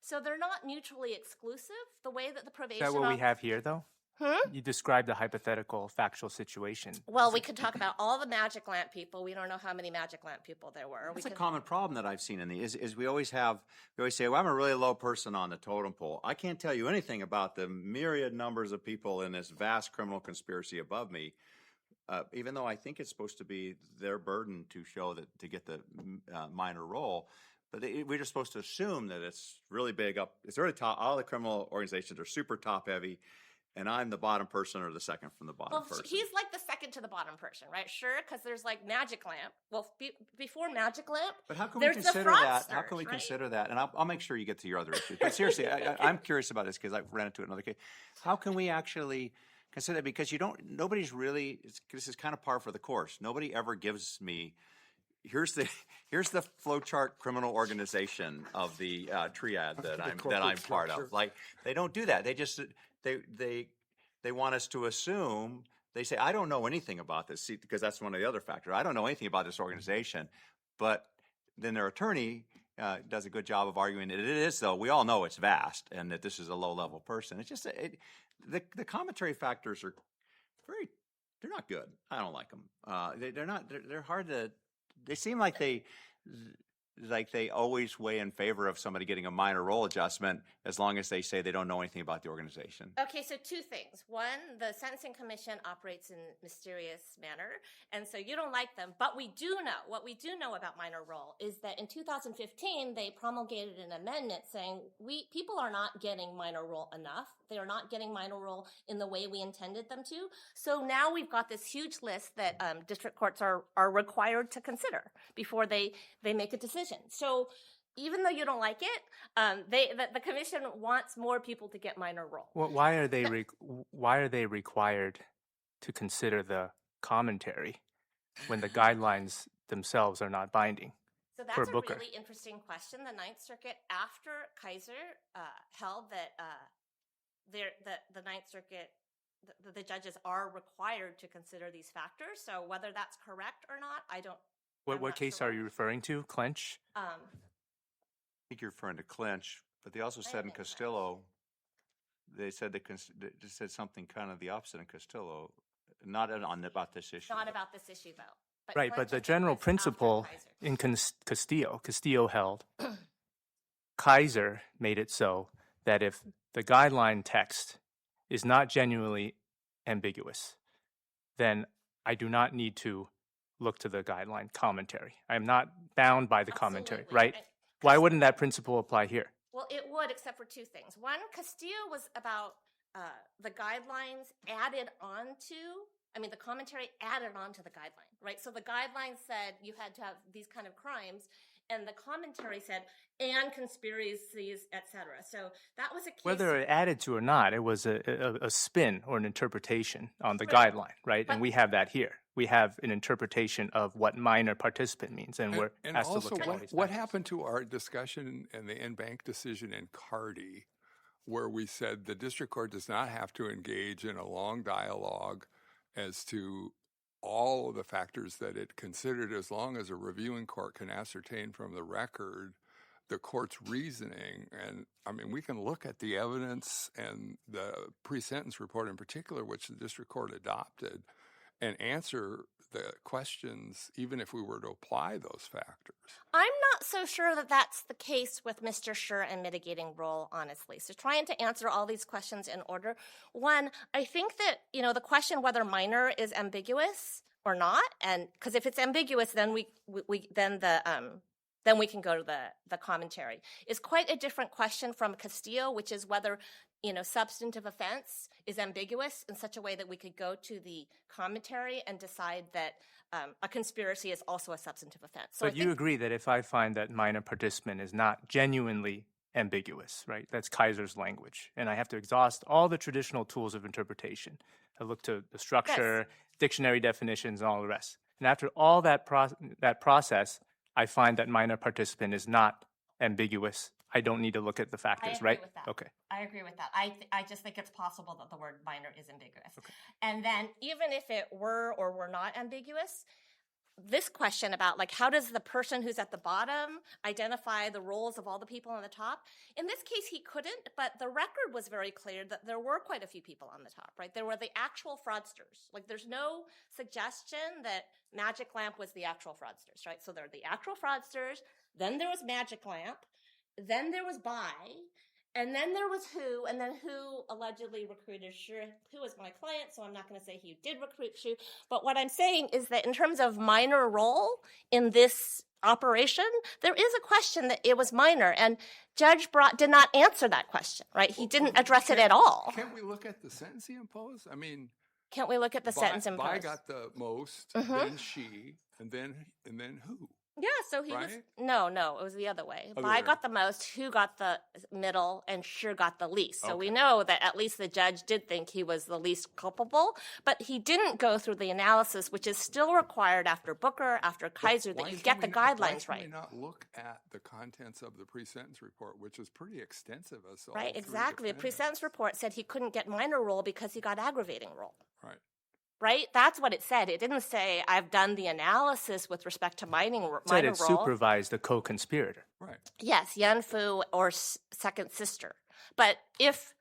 So they're not mutually exclusive the way that the probation. Is that what we have here, though? You described the hypothetical factual situation. Well, we could talk about all the magic lamp people. We don't know how many magic lamp people there were. That's a common problem that I've seen in the is we always say, well, I'm a really low person on the totem pole. I can't tell you anything about the myriad numbers of people in this vast criminal conspiracy above me. Even though I think it's supposed to be their burden to show that to get the minor role, but we're just supposed to assume that it's really big up. It's really top. All the criminal organizations are super top heavy. And I'm the bottom person or the second from the bottom person. He's like the second to the bottom person, right? Sure, because there's like Magic Lamp. Well, before Magic Lamp, but how can we consider that? How can we consider that? And I'll make sure you get to your other issues. But seriously, I'm curious about this because I've ran into it in another case. How can we actually consider that? Because nobody's really. This is kind of par for the course. Nobody ever gives me. Here's the flowchart criminal organization of the triad that I'm part of. Like they don't do that. They just. They want us to assume. They say, I don't know anything about this, because that's one of the other factors. I don't know anything about this organization, but then their attorney does a good job of arguing that it is, though. We all know it's vast and that this is a low-level person. It's just the commentary factors are they're not good. I don't like them. They're not. They're hard to. They seem like they always weigh in favor of somebody getting a minor role adjustment as long as they say they don't know anything about the organization. Okay, so two things. One, the Sentencing Commission operates in a mysterious manner, and so you don't like them. But what we do know about minor role is that in 2015, they promulgated an amendment saying people are not getting minor role enough. They are not getting minor role in the way we intended them to. So now we've got this huge list that district courts are required to consider before they make a decision. So even though you don't like it, the commission wants more people to get minor role. Well, why are they required to consider the commentary when the guidelines themselves are not binding? So that's a really interesting question. The Ninth Circuit, after Kaiser, held that the Ninth Circuit, the judges are required to consider these factors. So whether that's correct or not, I don't. What case are you referring to? Clench? I think you're referring to Clench, but they also said in Castillo, they said they said something kind of the opposite in Castillo, not about this issue. Not about this issue, though. But right, but the general principle in Castillo held, Kaiser made it so that if the guideline text is not genuinely ambiguous, then I do not need to look to the guideline commentary. I am not bound by the commentary, right? Why wouldn't that principle apply here? Well, it would, except for two things. One, Castillo was about the guidelines added onto, the commentary added onto the guideline, right? So the guidelines said you had to have these kind of crimes, and the commentary said, and conspiracies, et cetera. So that was a case. Whether it added to or not, it was a spin or an interpretation on the guideline, right? And we have that here. We have an interpretation of what minor participant means, and we're asked to look at all these what factors. happened to our discussion and the en-banc decision in Cardi, where we said the district court does not have to engage in a long dialogue as to all of the factors that it considered, as long as a reviewing court can ascertain from the record the court's reasoning. And we can look at the evidence and the pre-sentence report in particular, which the district court adopted, and answer the questions, even if we were to apply those factors. I'm not so sure that that's the case with Mr. Schur and mitigating role, honestly. So trying to answer all these questions in order. One, I think that, the question whether minor is ambiguous or not, and because if it's ambiguous, then we can go to the commentary, is quite a different question from Castillo, which is whether substantive offense is ambiguous in such a way that we could go to the commentary and decide that a conspiracy is also a substantive offense. So But you agree that if I find that minor participant is not genuinely ambiguous, right? That's Kaiser's language. And I have to exhaust all the traditional tools of interpretation. I look to the structure, dictionary definitions, and all the rest. And after all that process, I find that minor participant is not ambiguous. I don't need to look at the factors, agree right? with that. Okay. I agree with that. I just think it's possible that the word minor is ambiguous. And then even if it were or were not ambiguous, this question about like how does the person who's at the bottom identify the roles of all the people on the top? In this case, he couldn't, but the record was very clear that there were quite a few people on the top, right? There were the actual fraudsters. Like there's no suggestion that Magic Lamp was the actual fraudsters, right? So there are the actual fraudsters, then there was Magic Lamp, then there was Bai, and then there was Hu, and then Hu allegedly recruited Shu. Hu is my client, so I'm not going to say he did recruit Shu. But what I'm saying is that in terms of minor role in this operation, there is a question that it was minor, and Judge Brott did not answer that question, right? He didn't address it at all. Can't we look at the sentence he imposed? I mean, Can't we look at the sentence Bai imposed? got the most, then she, and then who? Yeah, so he was Right? no, it was the other way. Other Bai way. got the most, Hu got the middle, and Shu got the least. So we Okay. know that at least the judge did think he was the least culpable, but he didn't go through the analysis, which is still required after Booker, after Kaiser, that Why you can get the we not- why guidelines can right. we not look at the contents of the pre-sentence report, which is pretty extensive as all Right, three exactly. The pre-sentence defendants? report said he couldn't get minor role because he got aggravating role. Right. Right? That's what it said. It didn't say, I've done the analysis with respect to Said minor it role. supervised the co-conspirator. Right. Yes, Yan Fu or second sister. But if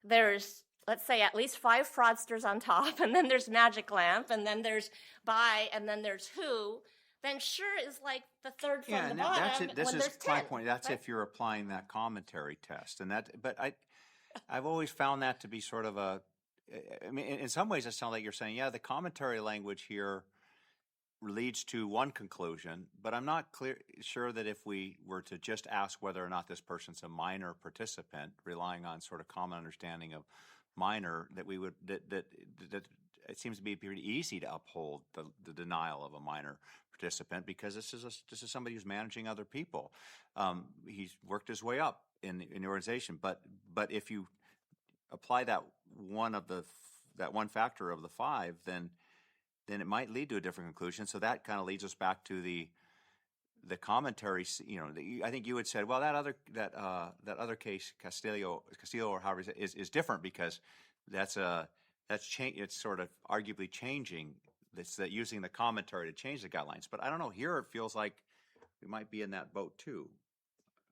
there's, let's say, at least 5 fraudsters on top, and then there's Magic Lamp, and then there's Bai, and then there's Hu, then sure is like the third from Yeah, the and bottom that's it. This when is there's my 10. point. That's right? if you're applying that commentary test, and that. But I've always found that to be sort of a. I mean, in some ways, it sounds like you're saying, yeah, the commentary language here leads to one conclusion, but I'm not sure that if we were to just ask whether or not this person's a minor participant, relying on sort of common understanding of minor, that we would that it seems to be pretty easy to uphold the denial of a minor participant, because this is somebody who's managing other people. He's worked his way up in the organization, but if you apply that one factor of the 5, then it might lead to a different conclusion. So that kind of leads us back to the commentary. You know, I think you had said, well, that other case, Castillo or however is different, because it's sort of arguably changing. It's that using the commentary to change the guidelines. But I don't know. Here it feels like we might be in that boat too.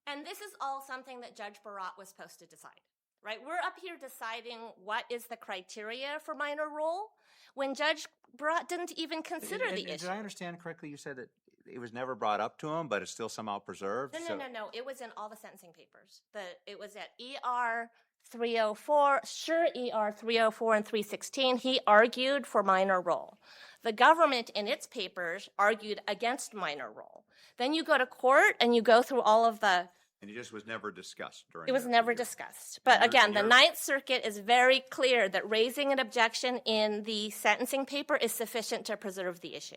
And this is all something that Judge Barat was supposed to decide. Right? We're up here deciding what is the criteria for minor role when Judge Barat didn't even consider the issue. Did I understand correctly? You said that it was never brought up to him, but it's still somehow preserved? No. It was in all the sentencing papers. It was at ER 304, sure, ER 304 and 316. He argued for minor role. The government in its papers argued against minor role. Then you go to court and you go through all of the. And it just was never discussed during. It was the never year. discussed. But And again, the you're- Ninth Circuit is very clear that raising an objection in the sentencing paper is sufficient to preserve the issue.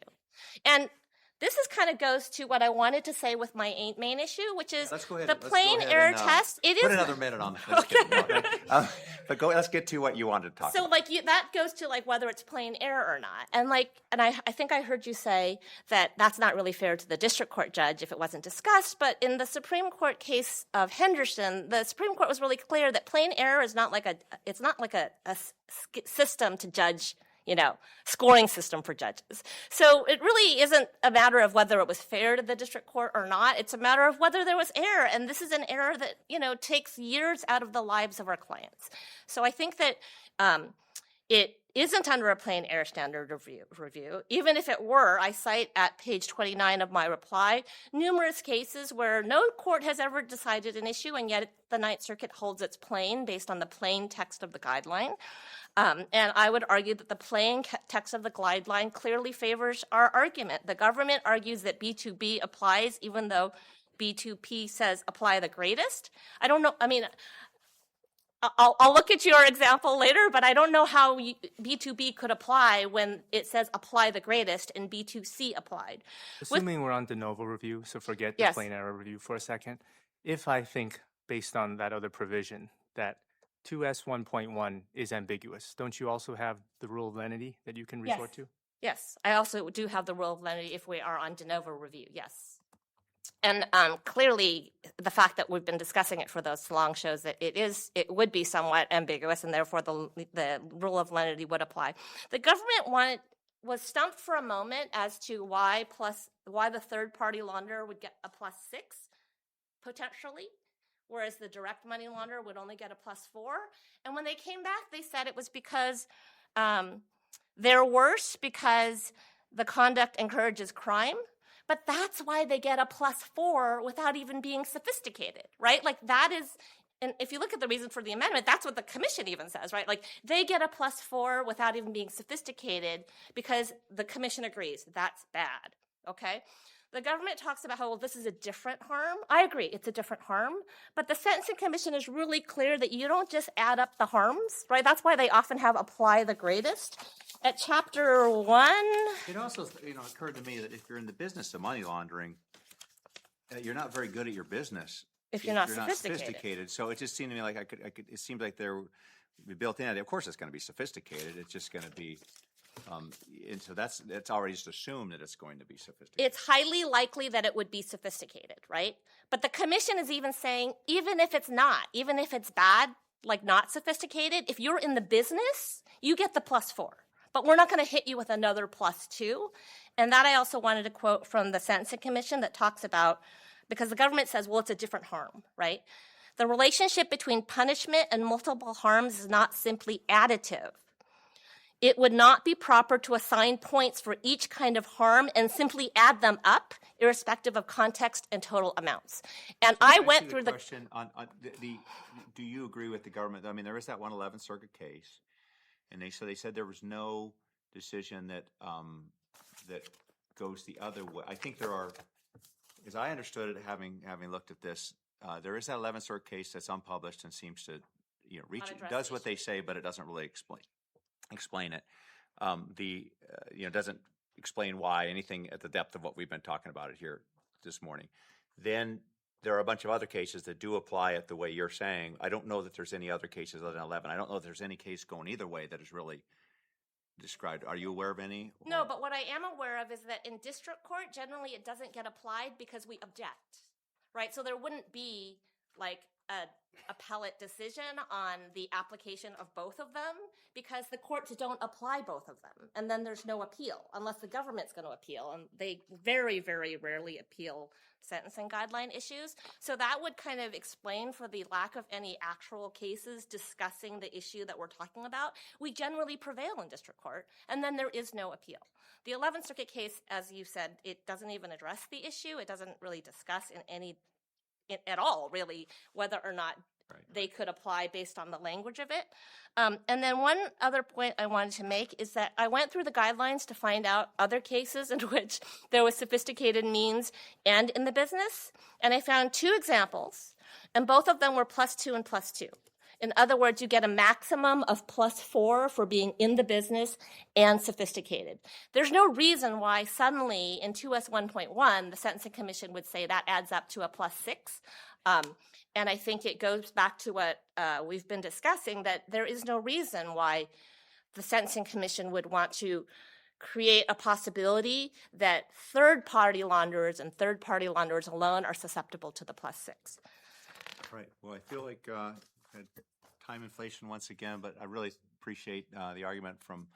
And this kind of goes to what I wanted to say with my main issue, which is Let's go ahead. the let's go plain ahead error and, test. It put is another minute on this. But let's get to what you wanted to talk so about. like that goes to like whether it's plain error or not. And I think I heard you say that that's not really fair to the district court judge if it wasn't discussed. But in the Supreme Court case of Henderson, the Supreme Court was really clear that plain error is not like a system to judge, scoring system for judges. So it really isn't a matter of whether it was fair to the district court or not. It's a matter of whether there was error. And this is an error that, takes years out of the lives of our clients. So I think that it isn't under a plain error standard review. Even if it were, I cite at page 29 of my reply numerous cases where no court has ever decided an issue, and yet the Ninth Circuit holds it's plain based on the plain text of the guideline. And I would argue that the plain text of the guideline clearly favors our argument. The government argues that B2B applies even though B2P says apply the greatest. I don't know. I mean, I'll look at your example later, but I don't know how B2B could apply when it says apply the greatest and B2C applied. Assuming we're on de novo review, so forget the Yes. plain error review for a second. If I think, based on that other provision, that 2S1.1 is ambiguous, don't you also have the rule of lenity that you can resort to? Yes, I also do have the rule of lenity if we are on de novo review, yes. And clearly, the fact that we've been discussing it for those long shows that it would be somewhat ambiguous, and therefore the rule of lenity would apply. The government was stumped for a moment as to why the third-party launderer would get a +6 potentially, whereas the direct money launderer would only get a +4. And when they came back, they said it was because they're worse because the conduct encourages crime. But that's why they get a +4 without even being sophisticated, right? Like that is, and if you look at the reason for the amendment, that's what the commission even says, right? Like they get a +4 without even being sophisticated because the commission agrees that's bad, okay? The government talks about how, well, this is a different harm. I agree, it's a different harm, but the Sentencing Commission is really clear that you don't just add up the harms, right? That's why they often have apply the greatest. At chapter 1, It also, occurred to me that if you're in the business of money laundering, you're not very good at your business. if you're not sophisticated. So it just seemed to me like it seemed like there would be built in. Of course, it's going to be sophisticated. It's just going to be, and so that's already just assumed that it's going to be sophisticated. It's highly likely that it would be sophisticated, right? But the commission is even saying, even if it's not, even if it's bad, like not sophisticated, if you're in the business, you get the +4. But we're not going to hit you with another +2. And that I also wanted to quote from the Sentencing Commission that talks about, because the government says, well, it's a different harm, right? The relationship between punishment and multiple harms is not simply additive. It would not be proper to assign points for each kind of harm and simply add them up, irrespective of context and total amounts. And I went through the question on do you agree with the government? I mean, there is that 111th Circuit case, and they said there was no decision that that goes the other way. I think there are, as I understood it, having looked at this, there is that 11th Circuit case that's unpublished and seems to does what they say, but it doesn't really explain it. Doesn't explain why anything at the depth of what we've been talking about it here this morning. Then there are a bunch of other cases that do apply it the way you're saying. I don't know that there's any other cases other than 11. I don't know if there's any case going either way that is really described. Are you aware of any? No, but what I am aware of is that in district court, generally it doesn't get applied because we object, right? So there wouldn't be like an appellate decision on the application of both of them because the courts don't apply both of them. And then there's no appeal unless the government's going to appeal. And they very, very rarely appeal sentencing guideline issues. So that would kind of explain for the lack of any actual cases discussing the issue that we're talking about. We generally prevail in district court, and then there is no appeal. The 11th Circuit case, as you said, it doesn't even address the issue. It doesn't really discuss at all, really, whether or not they could apply based on the language of it. And then one other point I wanted to make is that I went through the guidelines to find out other cases in which there was sophisticated means and in the business, and I found 2 examples, and both of them were +2 and +2. In other words, you get a maximum of +4 for being in the business and sophisticated. There's no reason why suddenly in 2S1.1, the Sentencing Commission would say that adds up to a +6. And I think it goes back to what we've been discussing, that there is no reason why the Sentencing Commission would want to create a possibility that third-party launderers and third-party launderers alone are susceptible to the +6. Right. Well, I feel like had time inflation once again, but I really appreciate the argument from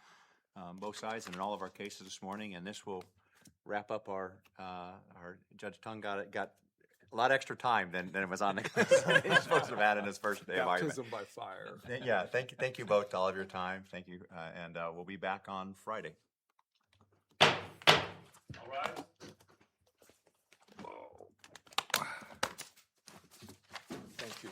both sides and in all of our cases this morning. And this will wrap up our Judge Tung got a lot extra time than it was on the he's supposed to have had in his first day of argument. Baptism by fire. Yeah. Thank you both to all of your time. Thank you, and we'll be back on Friday. All right. Thank you.